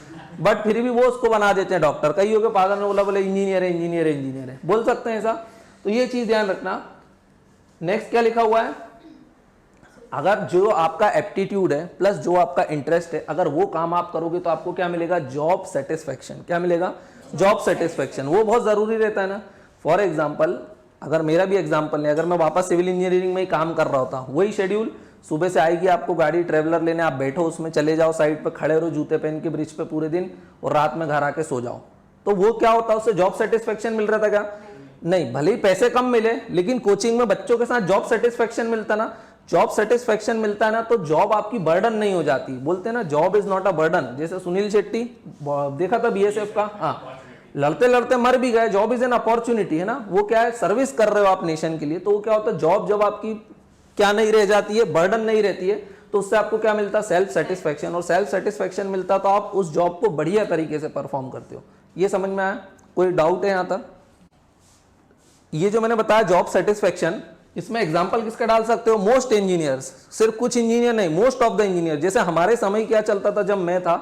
बट फिर भी वो उसको बना देते हैं डॉक्टर। कईयों के फादर ने बोला बोले इंजीनियर है इंजीनियर है इंजीनियर है, बोल सकते हैं ऐसा। तो ये चीज ध्यान रखना। नेक्स्ट क्या लिखा हुआ है? अगर जो आपका एप्टीट्यूड है प्लस जो आपका इंटरेस्ट है, अगर वो काम आप करोगे तो आपको क्या मिलेगा? Job satisfaction. क्या मिलेगा? Job satisfaction. वो बहुत जरूरी रहता है ना। फॉर एग्जाम्पल अगर मेरा भी एग्जाम्पल नहीं, अगर मैं वापस सिविल इंजीनियरिंग में ही काम कर रहा होता, वही शेड्यूल, सुबह से आएगी आपको गाड़ी ट्रेवलर लेने, आप बैठो उसमें, चले जाओ साइड पे, खड़े रहो जूते पहन के ब्रिज पे पूरे दिन, और रात में घर आके सो जाओ, तो वो क्या होता है? उससे जॉब सेटिस्फेक्शन मिल रहा था क्या? नहीं। भले ही पैसे कम मिले, लेकिन कोचिंग में बच्चों के साथ जॉब सेटिस्फेक्शन मिलता ना। जॉब सेटिस्फेक्शन मिलता है ना, तो जॉब आपकी बर्डन नहीं हो जाती। बोलते हैं ना job is not a burden. जैसे सुनील शेट्टी देखा था बीएसएफ का, हाँ, लड़ते लड़ते मर भी गए। जॉब इज एन अपॉर्चुनिटी, है ना। वो क्या है? सर्विस कर रहे हो आप नेशन के लिए, तो वो क्या होता है? जॉब जब आपकी क्या नहीं रह जाती है? बर्डन नहीं रहती है, तो उससे आपको क्या मिलता है? Self satisfaction. और सेल्फ सेटिस्फेक्शन मिलता तो आप उस जॉब को बढ़िया तरीके से परफॉर्म करते हो। ये समझ में आया? कोई डाउट है यहां तक? ये जो मैंने बताया जॉब सेटिस्फेक्शन, इसमें एग्जांपल किसका डाल सकते हो? Most engineers. सिर्फ कुछ इंजीनियर नहीं, मोस्ट ऑफ द इंजीनियर। जैसे हमारे समय क्या चलता था जब मैं था,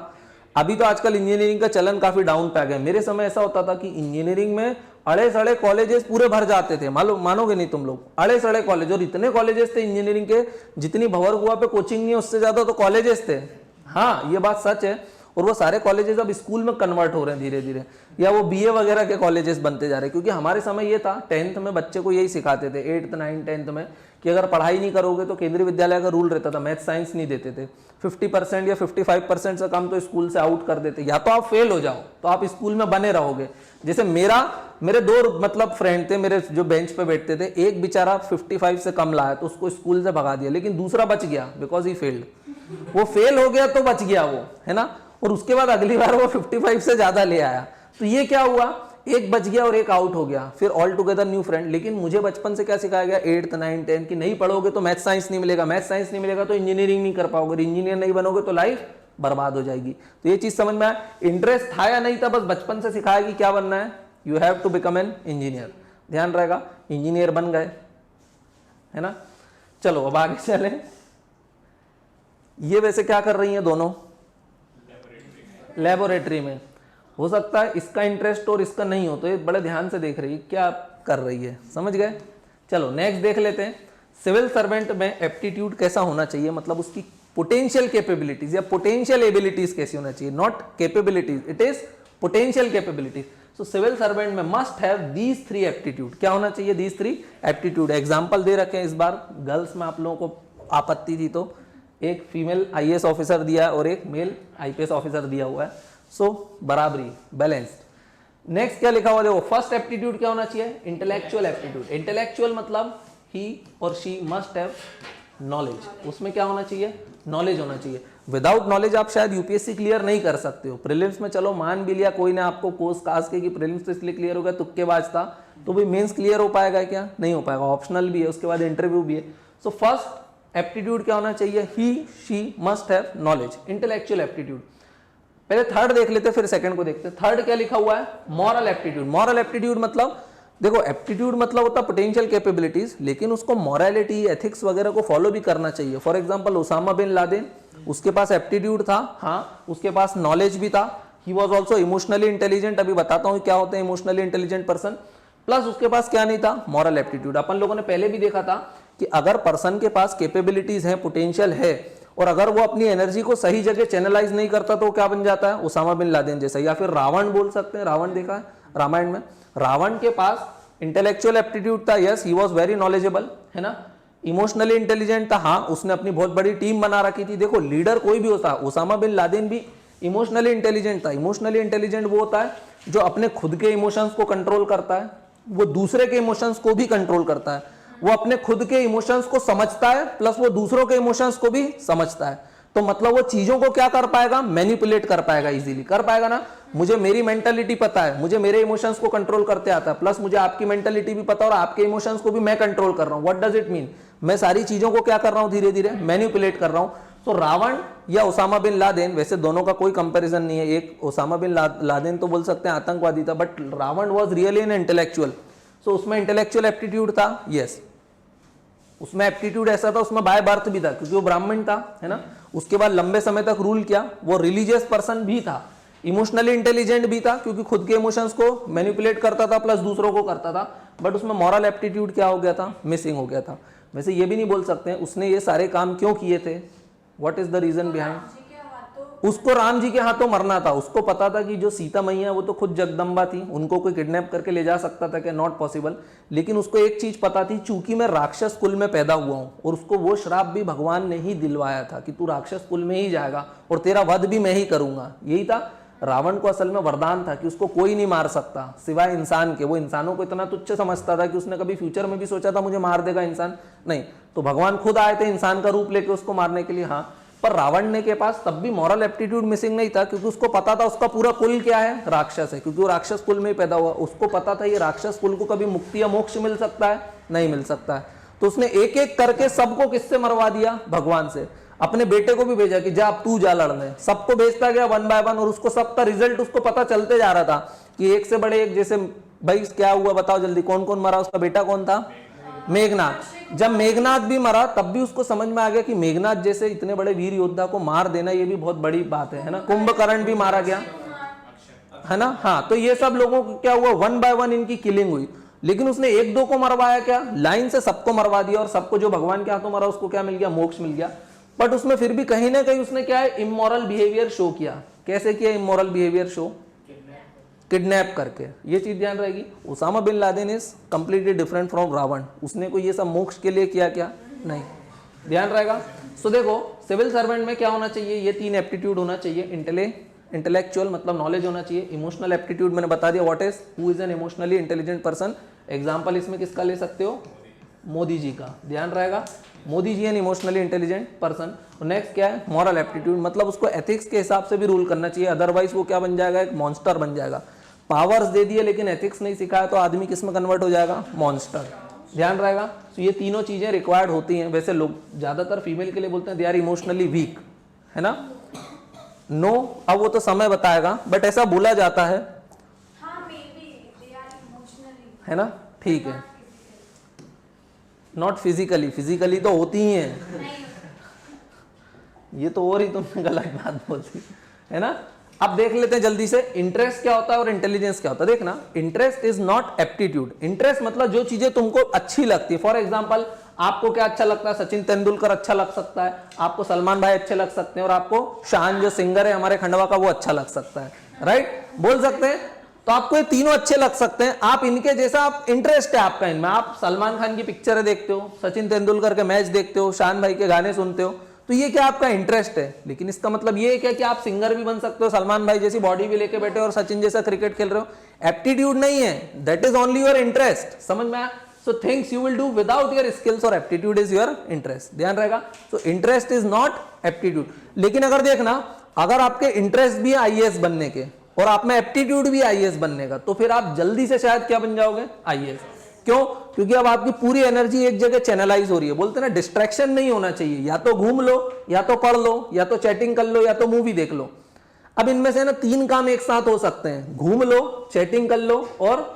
अभी तो आजकल इंजीनियरिंग का चलन काफी डाउन पे आ गया। मेरे समय ऐसा होता था कि इंजीनियरिंग में अड़े सड़े कॉलेजेस पूरे भर जाते थे, मानोगे नहीं तुम लोग, अड़े सड़े कॉलेज। और इतने कॉलेजेस थे इंजीनियरिंग के, जितनी भंवर हुआ पे कोचिंग नहीं है उससे ज्यादा तो कॉलेजेस थे। हाँ, ये बात सच है। और वो सारे कॉलेजेस अब स्कूल में कन्वर्ट हो रहे हैं धीरे धीरे, या वो बीए वगैरह के कॉलेजेस बनते जा रहे हैं। क्योंकि हमारे समय ये था, 10th में बच्चे को यही सिखाते थे, 8th 9th 10th में, कि अगर पढ़ाई नहीं करोगे तो केंद्रीय विद्यालय का रूल रहता था, मैथ साइंस नहीं देते थे। 50% या 55% से कम तो स्कूल से आउट कर देते। या तो आप फेल हो जाओ तो आप स्कूल में बने रहोगे। जैसे मेरे दो मतलब फ्रेंड थे मेरे जो बेंच पे बैठते थे, एक बेचारा 55 से कम लाया तो उसको स्कूल से भगा दिया, लेकिन दूसरा बच गया बिकॉज ही फेल्ड। वो फेल हो गया तो बच गया वो, है ना। और उसके बाद अगली बार वो 55 से ज्यादा ले आया। तो ये क्या हुआ? एक बच गया और एक आउट हो गया, फिर ऑल टुगेदर न्यू फ्रेंड। लेकिन मुझे बचपन से क्या सिखाया गया? 8th 9th 10th की नहीं पढ़ोगे तो मैथ साइंस नहीं मिलेगा, मैथ साइंस नहीं मिलेगा तो इंजीनियरिंग नहीं कर पाओगे, इंजीनियर नहीं बनोगे तो लाइफ बर्बाद हो जाएगी। तो ये चीज समझ में आया? इंटरेस्ट था या नहीं था, बस बचपन से सिखाया कि क्या बनना है, you have to become an engineer. ध्यान रहेगा, इंजीनियर बन गए, है ना। चलो अब आगे चले। ये वैसे क्या कर रही हैं दोनों? लेबोरेटरी में। हो सकता है इसका इंटरेस्ट और इसका नहीं हो, तो ये बड़े ध्यान से देख रही है। क्या कर रही है, समझ गए। चलो नेक्स्ट देख लेते हैं, सिविल सर्वेंट में एप्टीट्यूड कैसा होना चाहिए, मतलब उसकी पोटेंशियल कैपेबिलिटीज या पोटेंशियल एबिलिटीज कैसी होना चाहिए, not capabilities, it is potential capabilities. So civil servant में मस्ट हैव दीज 3 एप्टीट्यूड, क्या होना चाहिए, दीज 3 एप्टीट्यूड। एग्जाम्पल दे रखे हैं इस बार, गर्ल्स में आप लोगों को आपत्ति थी तो एक फीमेल आईएएस ऑफिसर दिया है और एक मेल आईपीएस ऑफिसर दिया हुआ है, सो बराबरी, बैलेंस्ड। नेक्स्ट क्या लिखा हुआ देखो, फर्स्ट एप्टीट्यूड क्या होना चाहिए, इंटेलेक्चुअल एप्टीट्यूड। इंटेलेक्चुअल मतलब ही और शी मस्ट हैव नॉलेज, उसमें क्या होना चाहिए, नॉलेज होना चाहिए। विदाउट नॉलेज आप शायद यूपीएससी क्लियर नहीं कर सकते हो। प्रीलिम्स में चलो मान भी लिया कोई ने आपको कोर्स कास्ट के कि प्रीलिम्स तो इसलिए क्लियर हो गया, तुक्केबाज था, तो भी मेंस क्लियर हो पाएगा क्या, नहीं हो पाएगा, ऑप्शनल भी है, उसके बाद इंटरव्यू भी है। सो फर्स्ट एप्टीट्यूड क्या होना चाहिए, he she must have knowledge, intellectual aptitude. पहले थर्ड देख लेते फिर सेकंड को देखते हैं। थर्ड क्या लिखा हुआ है, मॉरल एप्टीट्यूड। मॉरल एप्टीट्यूड मतलब देखो, एप्टीट्यूड मतलब होता पोटेंशियल कैपेबिलिटीज, लेकिन उसको मॉरलिटी एथिक्स वगैरह को फॉलो भी करना चाहिए। For example Osama bin Laden, उसके पास एप्टीट्यूड था, हाँ, उसके पास नॉलेज भी था, he was also emotionally intelligent. अभी बताता हूँ क्या होते हैं इमोशनली इंटेलिजेंट पर्सन। प्लस उसके पास क्या नहीं था, मॉरल एप्टीट्यूड। अपन लोगों ने पहले भी देखा था कि अगर पर्सन के पास कैपेबिलिटीज है, पोटेंशियल है, और अगर वो अपनी एनर्जी को सही जगह चैनलाइज नहीं करता तो क्या बन जाता है, उसामा बिन लादेन जैसा। या फिर रावण बोल सकते हैं, रावण देखा है रामायण में, रावण के पास इंटेलेक्चुअल एप्टीट्यूड था, yes he was very knowledgeable, है ना, इमोशनली इंटेलिजेंट था, हाँ, उसने अपनी बहुत बड़ी टीम बना रखी थी। देखो लीडर कोई भी होता है, उसामा बिन लादेन भी इमोशनली इंटेलिजेंट था। इमोशनली इंटेलिजेंट वो होता है जो अपने खुद के इमोशंस को कंट्रोल करता है, वो दूसरे के इमोशंस को भी कंट्रोल करता है, वो अपने खुद के इमोशंस को समझता है प्लस वो दूसरों के इमोशंस को भी समझता है। तो मतलब वो चीजों को क्या कर पाएगा, मैनिपुलेट कर पाएगा, इजीली कर पाएगा ना। मुझे मेरी मेंटालिटी पता है, मुझे मेरे इमोशंस को कंट्रोल करते आता है, प्लस मुझे आपकी मेंटालिटी भी पता है और आपके इमोशंस को भी मैं कंट्रोल कर रहा हूं। व्हाट डज इट मीन, मैं सारी चीजों को क्या कर रहा हूं, धीरे धीरे मैनिपुलेट कर रहा हूं। तो रावण या उसामा बिन लादेन, वैसे दोनों का कोई कंपैरिजन नहीं है, एक उसामा बिन लादेन तो बोल सकते हैं आतंकवादी था, but Ravana was really an intellectual. So उसमें इंटेलेक्चुअल एप्टीट्यूड था, यस, उसमें एप्टीट्यूड ऐसा था, उसमें बाय बर्थ भी था क्योंकि वो ब्राह्मण था, है ना। उसके बाद लंबे समय तक रूल किया, वो रिलीजियस पर्सन भी था, इमोशनली इंटेलिजेंट भी था क्योंकि खुद के इमोशंस को मैनिपुलेट करता था प्लस दूसरों को करता था, बट उसमें मॉरल एप्टीट्यूड क्या हो गया था, मिसिंग हो गया था। वैसे ये भी नहीं बोल सकते उसने ये सारे काम क्यों किए थे, what is the reason behind. उसको राम जी के हाथों मरना था, उसको पता था कि जो सीता मैया वो तो खुद जगदम्बा थी, उनको कोई किडनैप करके ले जा सकता था क्या, नॉट पॉसिबल। लेकिन उसको एक चीज पता थी, चूंकि मैं राक्षस कुल में पैदा हुआ हूं, और उसको वो श्राप भी भगवान ने ही दिलवाया था कि तू राक्षस कुल में ही जाएगा और तेरा वध भी मैं ही करूंगा। यही था रावण को असल में वरदान था कि उसको कोई नहीं मार सकता सिवाय इंसान के। वो इंसानों को इतना तुच्छ समझता था कि उसने कभी फ्यूचर में भी सोचा था मुझे मार देगा इंसान, नहीं, तो भगवान खुद आए थे इंसान का रूप लेके उसको मारने के लिए। हाँ, पर रावण ने के पास तब भी मॉरल एप्टीट्यूड मिसिंग नहीं था क्योंकि उसको पता था उसका पूरा कुल क्या है, राक्षस है, क्योंकि वो राक्षस कुल में ही पैदा हुआ। उसको पता था ये राक्षस कुल को कभी मुक्ति या मोक्ष मिल सकता है, नहीं मिल सकता है। तो उसने एक एक करके सबको किससे मरवा दिया, भगवान से। अपने बेटे को भी भेजा कि जा अब तू जा लड़ने, सबको भेजता गया वन बाय वन, और उसको सबका रिजल्ट उसको पता चलते जा रहा था कि एक से बड़े एक, जैसे भाई क्या हुआ बताओ जल्दी, कौन कौन मरा, उसका बेटा कौन था, मेघनाथ। जब मेघनाथ भी मरा तब भी उसको समझ में आ गया कि मेघनाथ जैसे इतने बड़े वीर योद्धा को मार देना ये भी बहुत बड़ी बात है ना। कुंभकर्ण भी मारा गया, है ना। हाँ, तो ये सब लोगों को क्या हुआ, वन बाय वन इनकी किलिंग हुई। लेकिन उसने एक दो को मरवाया क्या, लाइन से सबको मरवा दिया, और सबको जो भगवान के हाथों मरा उसको क्या मिल गया, मोक्ष मिल गया। बट उसमें फिर भी कहीं ना कहीं उसने क्या है, इमोरल बिहेवियर शो किया। कैसे किया इमोरल बिहेवियर शो, किडनैप करके। ये चीज ध्यान रहेगी। Osama bin Laden is completely different from Ravana. उसने कोई ये सब मोक्ष के लिए किया क्या, नहीं, ध्यान रहेगा। सो देखो सिविल सर्वेंट में क्या होना चाहिए, ये 3 एप्टीट्यूड होना चाहिए। इंटेलेक्चुअल मतलब नॉलेज होना चाहिए। इमोशनल एप्टीट्यूड मैंने बता दिया, what is, who is an emotionally intelligent person. Example इसमें किसका ले सकते हो, मोदी जी का, ध्यान रहेगा, Modi ji an emotionally intelligent person. Next क्या है, मॉरल एप्टीट्यूड, मतलब उसको एथिक्स के हिसाब से भी रूल करना चाहिए, अदरवाइज वो क्या बन जाएगा, एक मॉन्स्टर बन जाएगा। पावर्स दे दिए लेकिन एथिक्स नहीं सिखाया तो आदमी किस में कन्वर्ट हो जाएगा, मॉन्स्टर, ध्यान रहेगा। तो ये तीनों चीजें रिक्वायर्ड होती हैं। वैसे लोग ज्यादातर फीमेल के लिए बोलते हैं दे आर इमोशनली वीक, है ना, नो, अब वो तो समय बताएगा, बट ऐसा बोला जाता है, है ना, ठीक है, नॉट फिजिकली, फिजिकली तो होती ही है, ये तो और ही तुमने गलत बात बोल दी, है ना। अब देख लेते हैं जल्दी से इंटरेस्ट क्या होता है और इंटेलिजेंस क्या होता है। देखना, interest is not aptitude. Interest मतलब जो चीजें तुमको अच्छी लगती है। फॉर एग्जाम्पल, आपको क्या अच्छा लगता है? सचिन तेंदुलकर अच्छा लग सकता है, आपको सलमान भाई अच्छे लग सकते हैं, और आपको शान जो सिंगर है हमारे खंडवा का वो अच्छा लग सकता है, राइट? बोल सकते हैं। तो आपको ये तीनों अच्छे लग सकते हैं, आप इनके जैसा, आप इंटरेस्ट है आपका इनमें, आप सलमान खान की पिक्चरें देखते हो, सचिन तेंदुलकर के मैच देखते हो, शान भाई के गाने सुनते हो, तो ये क्या आपका इंटरेस्ट है। लेकिन इसका मतलब ये है क्या कि आप सिंगर भी बन सकते हो, सलमान भाई जैसी बॉडी भी लेके बैठे हो और सचिन जैसा क्रिकेट खेल रहे हो। एप्टीट्यूड नहीं है, that is only your interest. समझ में आया? So things you will do without your skills और एप्टीट्यूड इज योर इंटरेस्ट। ध्यान रहेगा। So interest is not aptitude. लेकिन अगर देखना, अगर आपके इंटरेस्ट भी है आईएएस बनने के और आप में एप्टीट्यूड भी आईएएस बनने का, तो फिर आप जल्दी से शायद क्या बन जाओगे? आईएएस। क्यों? क्योंकि अब आपकी पूरी एनर्जी एक जगह चैनलाइज हो रही है। बोलते हैं ना, डिस्ट्रैक्शन नहीं होना चाहिए। या तो घूम लो, या तो पढ़ लो, या तो चैटिंग कर लो, या तो मूवी देख लो। अब इनमें से ना 3 काम एक साथ हो सकते हैं, घूम लो, चैटिंग कर लो और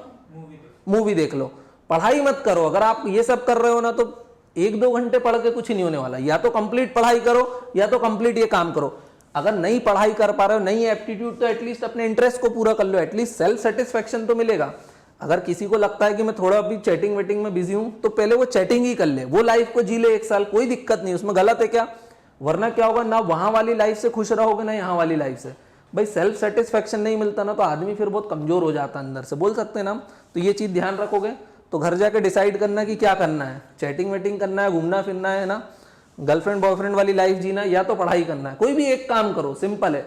मूवी देख लो। पढ़ाई मत करो। अगर आप ये सब कर रहे हो ना, तो 1-2 घंटे पढ़ के कुछ नहीं होने वाला। या तो कंप्लीट पढ़ाई करो, या तो कंप्लीट ये काम करो। अगर नहीं पढ़ाई कर पा रहे हो, नहीं है एप्टीट्यूड, तो एटलीस्ट अपने इंटरेस्ट को पूरा कर लो, एटलीस्ट सेल्फ सेटिस्फेक्शन तो मिलेगा। अगर किसी को लगता है कि मैं थोड़ा अभी चैटिंग वेटिंग में बिजी हूं, तो पहले वो चैटिंग ही कर ले, वो लाइफ को जी ले 1 साल, कोई दिक्कत नहीं, उसमें गलत है क्या? वरना क्या होगा, ना वहां वाली लाइफ से खुश रहोगे ना यहाँ वाली लाइफ से। भाई सेल्फ सेटिस्फेक्शन नहीं मिलता ना, तो आदमी फिर बहुत कमजोर हो जाता है अंदर से। बोल सकते हैं ना। तो ये चीज ध्यान रखोगे तो घर जाके डिसाइड करना कि क्या करना है, चैटिंग वेटिंग करना है, घूमना फिरना है ना, गर्लफ्रेंड बॉयफ्रेंड वाली लाइफ जीना है, या तो पढ़ाई करना है। कोई भी एक काम करो, सिंपल है।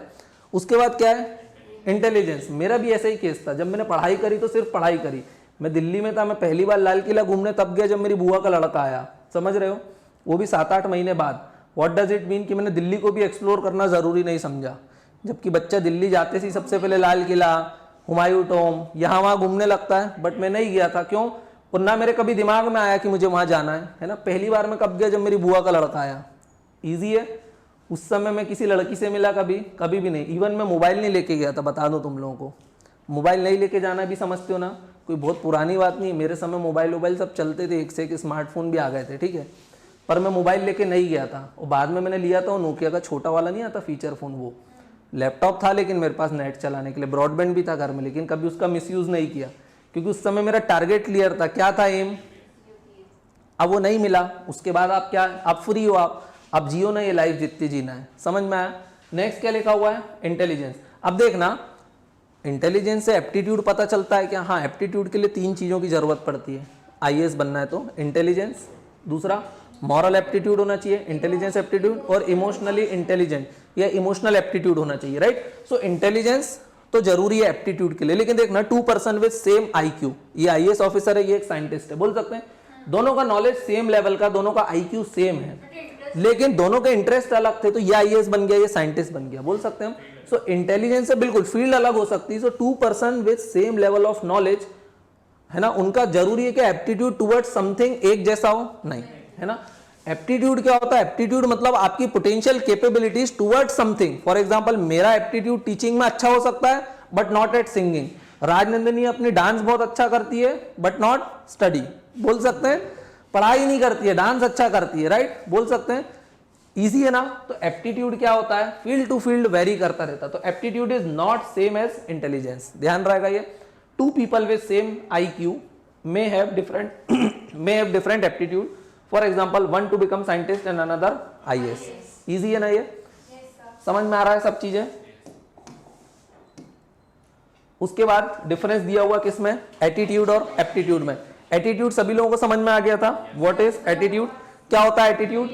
उसके बाद क्या है? इंटेलिजेंस। मेरा भी ऐसा ही केस था। जब मैंने पढ़ाई करी तो सिर्फ पढ़ाई करी। मैं दिल्ली में था, मैं पहली बार लाल किला घूमने तब गया जब मेरी बुआ का लड़का आया। समझ रहे हो? वो भी 7-8 महीने बाद। व्हाट डज इट मीन कि मैंने दिल्ली को भी एक्सप्लोर करना जरूरी नहीं समझा। जबकि बच्चा दिल्ली जाते ही सबसे पहले लाल किला, हुमायूं टॉम, यहाँ वहाँ घूमने लगता है, बट मैं नहीं गया था। क्यों? और ना मेरे कभी दिमाग में आया कि मुझे वहां जाना है ना। पहली बार मैं कब गया? जब मेरी बुआ का लड़का आया। इजी है। उस समय मैं किसी लड़की से मिला कभी भी नहीं। इवन मैं मोबाइल नहीं लेके गया था, बता दूं तुम लोगों को। मोबाइल नहीं लेके जाना भी समझते हो ना, कोई बहुत पुरानी बात नहीं। मेरे समय मोबाइल सब चलते थे, एक से एक स्मार्टफोन भी आ गए थे, ठीक है। पर मैं मोबाइल लेके नहीं गया था। और बाद में मैंने लिया था वो नोकिया का छोटा वाला, नहीं आता फीचर फोन, वो लैपटॉप था, लेकिन मेरे पास नेट चलाने के लिए, ब्रॉडबैंड भी था घर में, लेकिन कभी उसका मिसयूज नहीं किया। क्योंकि उस समय मेरा टारगेट क्लियर था। क्या था? एम। अब वो नहीं मिला। उसके बाद आप क्या? आप फ्री हो, आप जियो ना ये लाइफ जितनी जीना है। समझ में आया? नेक्स्ट क्या लिखा हुआ है? इंटेलिजेंस। अब देखना, इंटेलिजेंस से एप्टीट्यूड पता चलता है क्या? हाँ, एप्टीट्यूड के लिए 3 चीजों की जरूरत पड़ती है। आईएएस बनना है तो इंटेलिजेंस, दूसरा मॉरल एप्टीट्यूड होना चाहिए, इंटेलिजेंस एप्टीट्यूड, और इमोशनली इंटेलिजेंट या इमोशनल एप्टीट्यूड होना चाहिए, राइट। सो इंटेलिजेंस तो जरूरी है एप्टीट्यूड के लिए। लेकिन देखना, 2 पर्सन विद सेम आईक्यू, ये आईएएस ऑफिसर है, ये एक साइंटिस्ट है, बोल सकते हैं दोनों का नॉलेज सेम लेवल का, दोनों का आईक्यू सेम है, लेकिन दोनों के इंटरेस्ट अलग थे, तो ये आईएएस बन गया, ये साइंटिस्ट बन गया, बोल सकते हैं हम। सो इंटेलिजेंस से बिल्कुल फील्ड अलग हो सकती है। सो 2 person with same level of knowledge, है ना, उनका जरूरी है कि एप्टीट्यूड टुवर्ड्स समथिंग एक जैसा हो, नहीं, है ना। एप्टीट्यूड क्या होता है? एप्टीट्यूड मतलब आपकी potential capabilities towards something. For example, मेरा एप्टीट्यूड टीचिंग में अच्छा हो सकता है, but not at singing. Rajnandini अपनी डांस बहुत अच्छा करती है, बट नॉट स्टडी, बोल सकते हैं। पढ़ाई नहीं करती है, डांस अच्छा करती है, राइट, बोल सकते हैं। इजी है ना। तो एप्टीट्यूड क्या होता है? फील्ड टू फील्ड वेरी करता रहता है। तो aptitude is not same as intelligence, ध्यान रहेगा ये। 2 people with same IQ may have different aptitude. For example, one to become scientist and another IAS. Easy है ना ये? समझ में आ रहा है सब चीजें? उसके बाद डिफरेंस दिया हुआ किसमें? एटीट्यूड और एप्टीट्यूड में। एटीट्यूड सभी लोगों को समझ में आ गया था। What is attitude? क्या होता है attitude?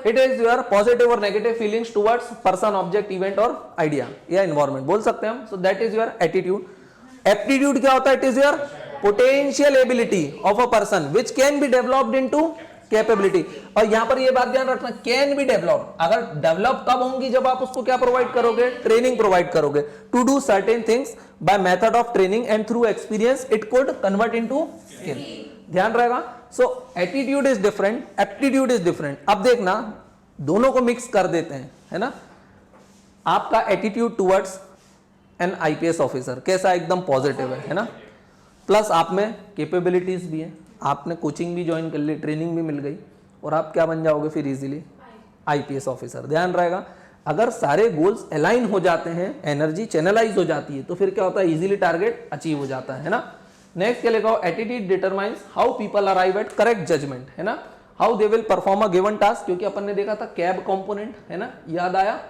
It is your positive और negative feelings towards person, object, event और आइडिया या एनवायरमेंट, बोल सकते हैं हम। So that is your attitude. Aptitude क्या होता है? It is your potential ability of a person which can be developed into capability. और यहां पर ये बात ध्यान रखना, कैन बी डेवलप्ड। अगर डेवलप कब होंगी? जब आप उसको क्या प्रोवाइड करोगे? ट्रेनिंग प्रोवाइड करोगे। To do certain things by method of training and through experience it could convert into skill, ध्यान रहेगा। So attitude is different, aptitude is different. अब देखना, दोनों को मिक्स कर देते हैं, है ना। आपका attitude towards an IPS officer कैसा? एकदम पॉजिटिव है ना। प्लस आप में कैपेबिलिटीज भी है, आपने कोचिंग भी ज्वाइन कर ली, ट्रेनिंग भी मिल गई, और आप क्या बन जाओगे फिर इजीली? आईपीएस ऑफिसर, ध्यान रहेगा। अगर सारे गोल्स अलाइन हो जाते हैं, एनर्जी चैनलाइज हो जाती है, तो फिर क्या होता है, इजीली टारगेट अचीव हो जाता है ना। नेक्स्ट क्या लिखा हो, attitude determines how people arrive at correct judgement, है ना, how they will perform a given task, क्योंकि अपन ने देखा था कैब कंपोनेंट, है ना, याद आया,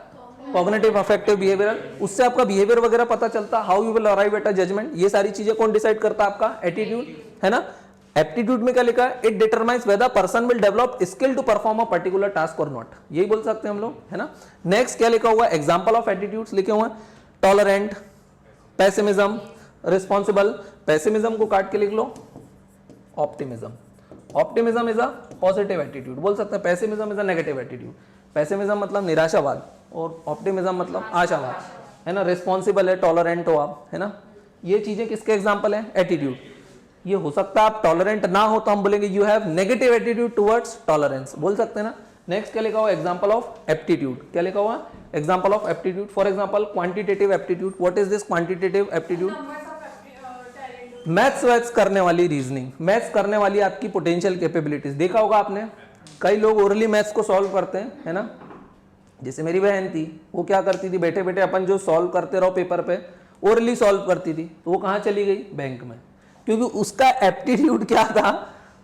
कॉग्निटिव अफेक्टिव बिहेवियरल, उससे आपका बिहेवियर वगैरह पता चलता, how you will arrive at a judgement, ये सारी चीजें कौन डिसाइड करता है, आपका एटीट्यूड, है ना। एप्टीट्यूड में क्या लिखा है, it determines whether person will develop skill to perform a particular task और नॉट, यही बोल सकते हैं हम लोग, है ना। नेक्स्ट क्या लिखा हुआ है, एग्जांपल ऑफ एटीट्यूड्स लिखे हुए हैं, टॉलरेंट, पेसिमिज्म, रिस्पॉन्सिबल, पेसिमिज्म को काट के लिख लो, optimism, optimism is a positive attitude, बोल सकते हैं pessimism is a negative attitude, pessimism मतलब निराशावाद और ऑप्टिमिज्म मतलब आशावाद, है ना। रिस्पॉन्सिबल है, टॉलरेंट हो आप, है ना, ये चीजें किसके एग्जांपल हैं, एटीट्यूड। ये हो सकता है आप टॉलरेंट ना हो तो हम बोलेंगे you have negative attitude towards tolerance, बोल सकते हैं ना। नेक्स्ट क्या लिखा हुआ, एग्जांपल ऑफ एप्टीट्यूड, क्या लिखा हुआ, example of aptitude, for example quantitative aptitude, what is this quantitative aptitude, maths वैथ्स करने वाली रीजनिंग, मैथ्स करने वाली आपकी पोटेंशियल कैपेबिलिटीज, देखा होगा आपने, कई लोग ओरली मैथ्स को सॉल्व करते हैं, है ना। जैसे मेरी बहन थी, वो क्या करती थी, बैठे बैठे अपन जो सॉल्व करते रहो पेपर पे, ओरली सॉल्व करती थी, तो वो कहाँ चली गई, बैंक में, क्योंकि उसका एप्टीट्यूड क्या था,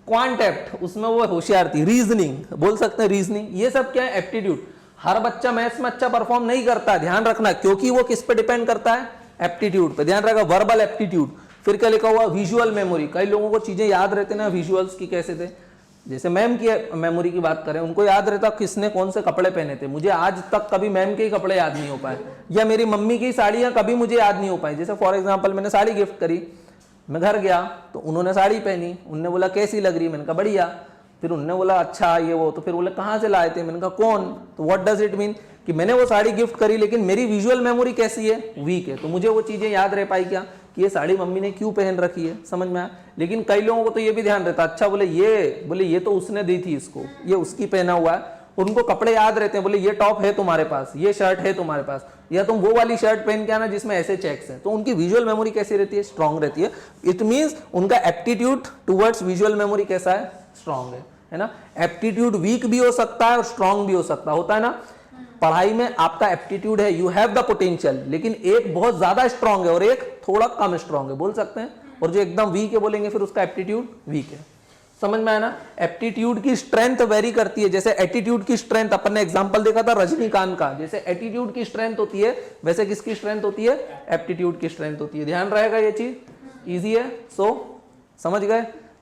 क्वांट एप्ट, उसमें वो होशियार थी। रीजनिंग, बोल सकते हैं रीजनिंग, ये सब क्या है, एप्टीट्यूड। हर बच्चा मैथ्स में अच्छा परफॉर्म नहीं करता, ध्यान रखना, क्योंकि वो किस पे डिपेंड करता है, एप्टीट्यूड पे, ध्यान रखा, वर्बल एप्टीट्यूड। फिर क्या लिखा हुआ, विजुअल मेमोरी, कई लोगों को चीजें याद रहते ना विजुअल्स की, कैसे थे, जैसे मैम की मेमोरी की बात करें, उनको याद रहता किसने कौन से कपड़े पहने थे, मुझे आज तक कभी मैम के ही कपड़े याद नहीं हो पाए, या मेरी मम्मी की साड़ियां कभी मुझे याद नहीं हो पाई। जैसे फॉर एग्जांपल मैंने साड़ी गिफ्ट करी, मैं घर गया तो उन्होंने साड़ी पहनी, उनने बोला कैसी लग रही, मैंने कहा बढ़िया, फिर उन्होंने बोला अच्छा ये वो, तो फिर बोले कहाँ से लाए थे, मैंने कहा कौन, तो व्हाट डज इट मीन कि मैंने वो साड़ी गिफ्ट करी, लेकिन मेरी विजुअल मेमोरी कैसी है, वीक है, तो मुझे वो चीजें याद रह पाई क्या कि ये साड़ी मम्मी ने क्यों पहन रखी है, समझ में आया। लेकिन कई लोगों को तो ये भी ध्यान रहता, अच्छा बोले ये तो उसने दी थी इसको, ये उसकी पहना हुआ है, उनको कपड़े याद रहते हैं, बोले ये टॉप है तुम्हारे पास, ये शर्ट है तुम्हारे पास, या तुम वो वाली शर्ट पहन के आना जिसमें ऐसे चेक्स हैं, तो उनकी विजुअल मेमोरी कैसी रहती है, स्ट्रांग रहती है। इट मींस उनका एप्टीट्यूड टुवर्ड्स विजुअल मेमोरी कैसा है, स्ट्रांग है ना। एप्टीट्यूड वीक भी हो सकता है और स्ट्रांग भी हो सकता होता है ना। पढ़ाई में आपका एप्टीट्यूड है, यू हैव द पोटेंशियल, लेकिन एक बहुत ज्यादा स्ट्रांग है और एक थोड़ा कम स्ट्रांग है, बोल सकते हैं, और जो एकदम वीक है बोलेंगे फिर उसका एप्टीट्यूड वीक है, समझ में आया ना। एप्टीट्यूड की स्ट्रेंथ वेरी करती है, जैसे एटीट्यूड की स्ट्रेंथ अपन ने एग्जांपल देखा था रजनीकांत का, जैसे एटीट्यूड की स्ट्रेंथ होती है वैसे किसकी स्ट्रेंथ होती है, एप्टीट्यूड की स्ट्रेंथ होती है, ध्यान रहेगा ये चीज, इजी है, सो समझ गए।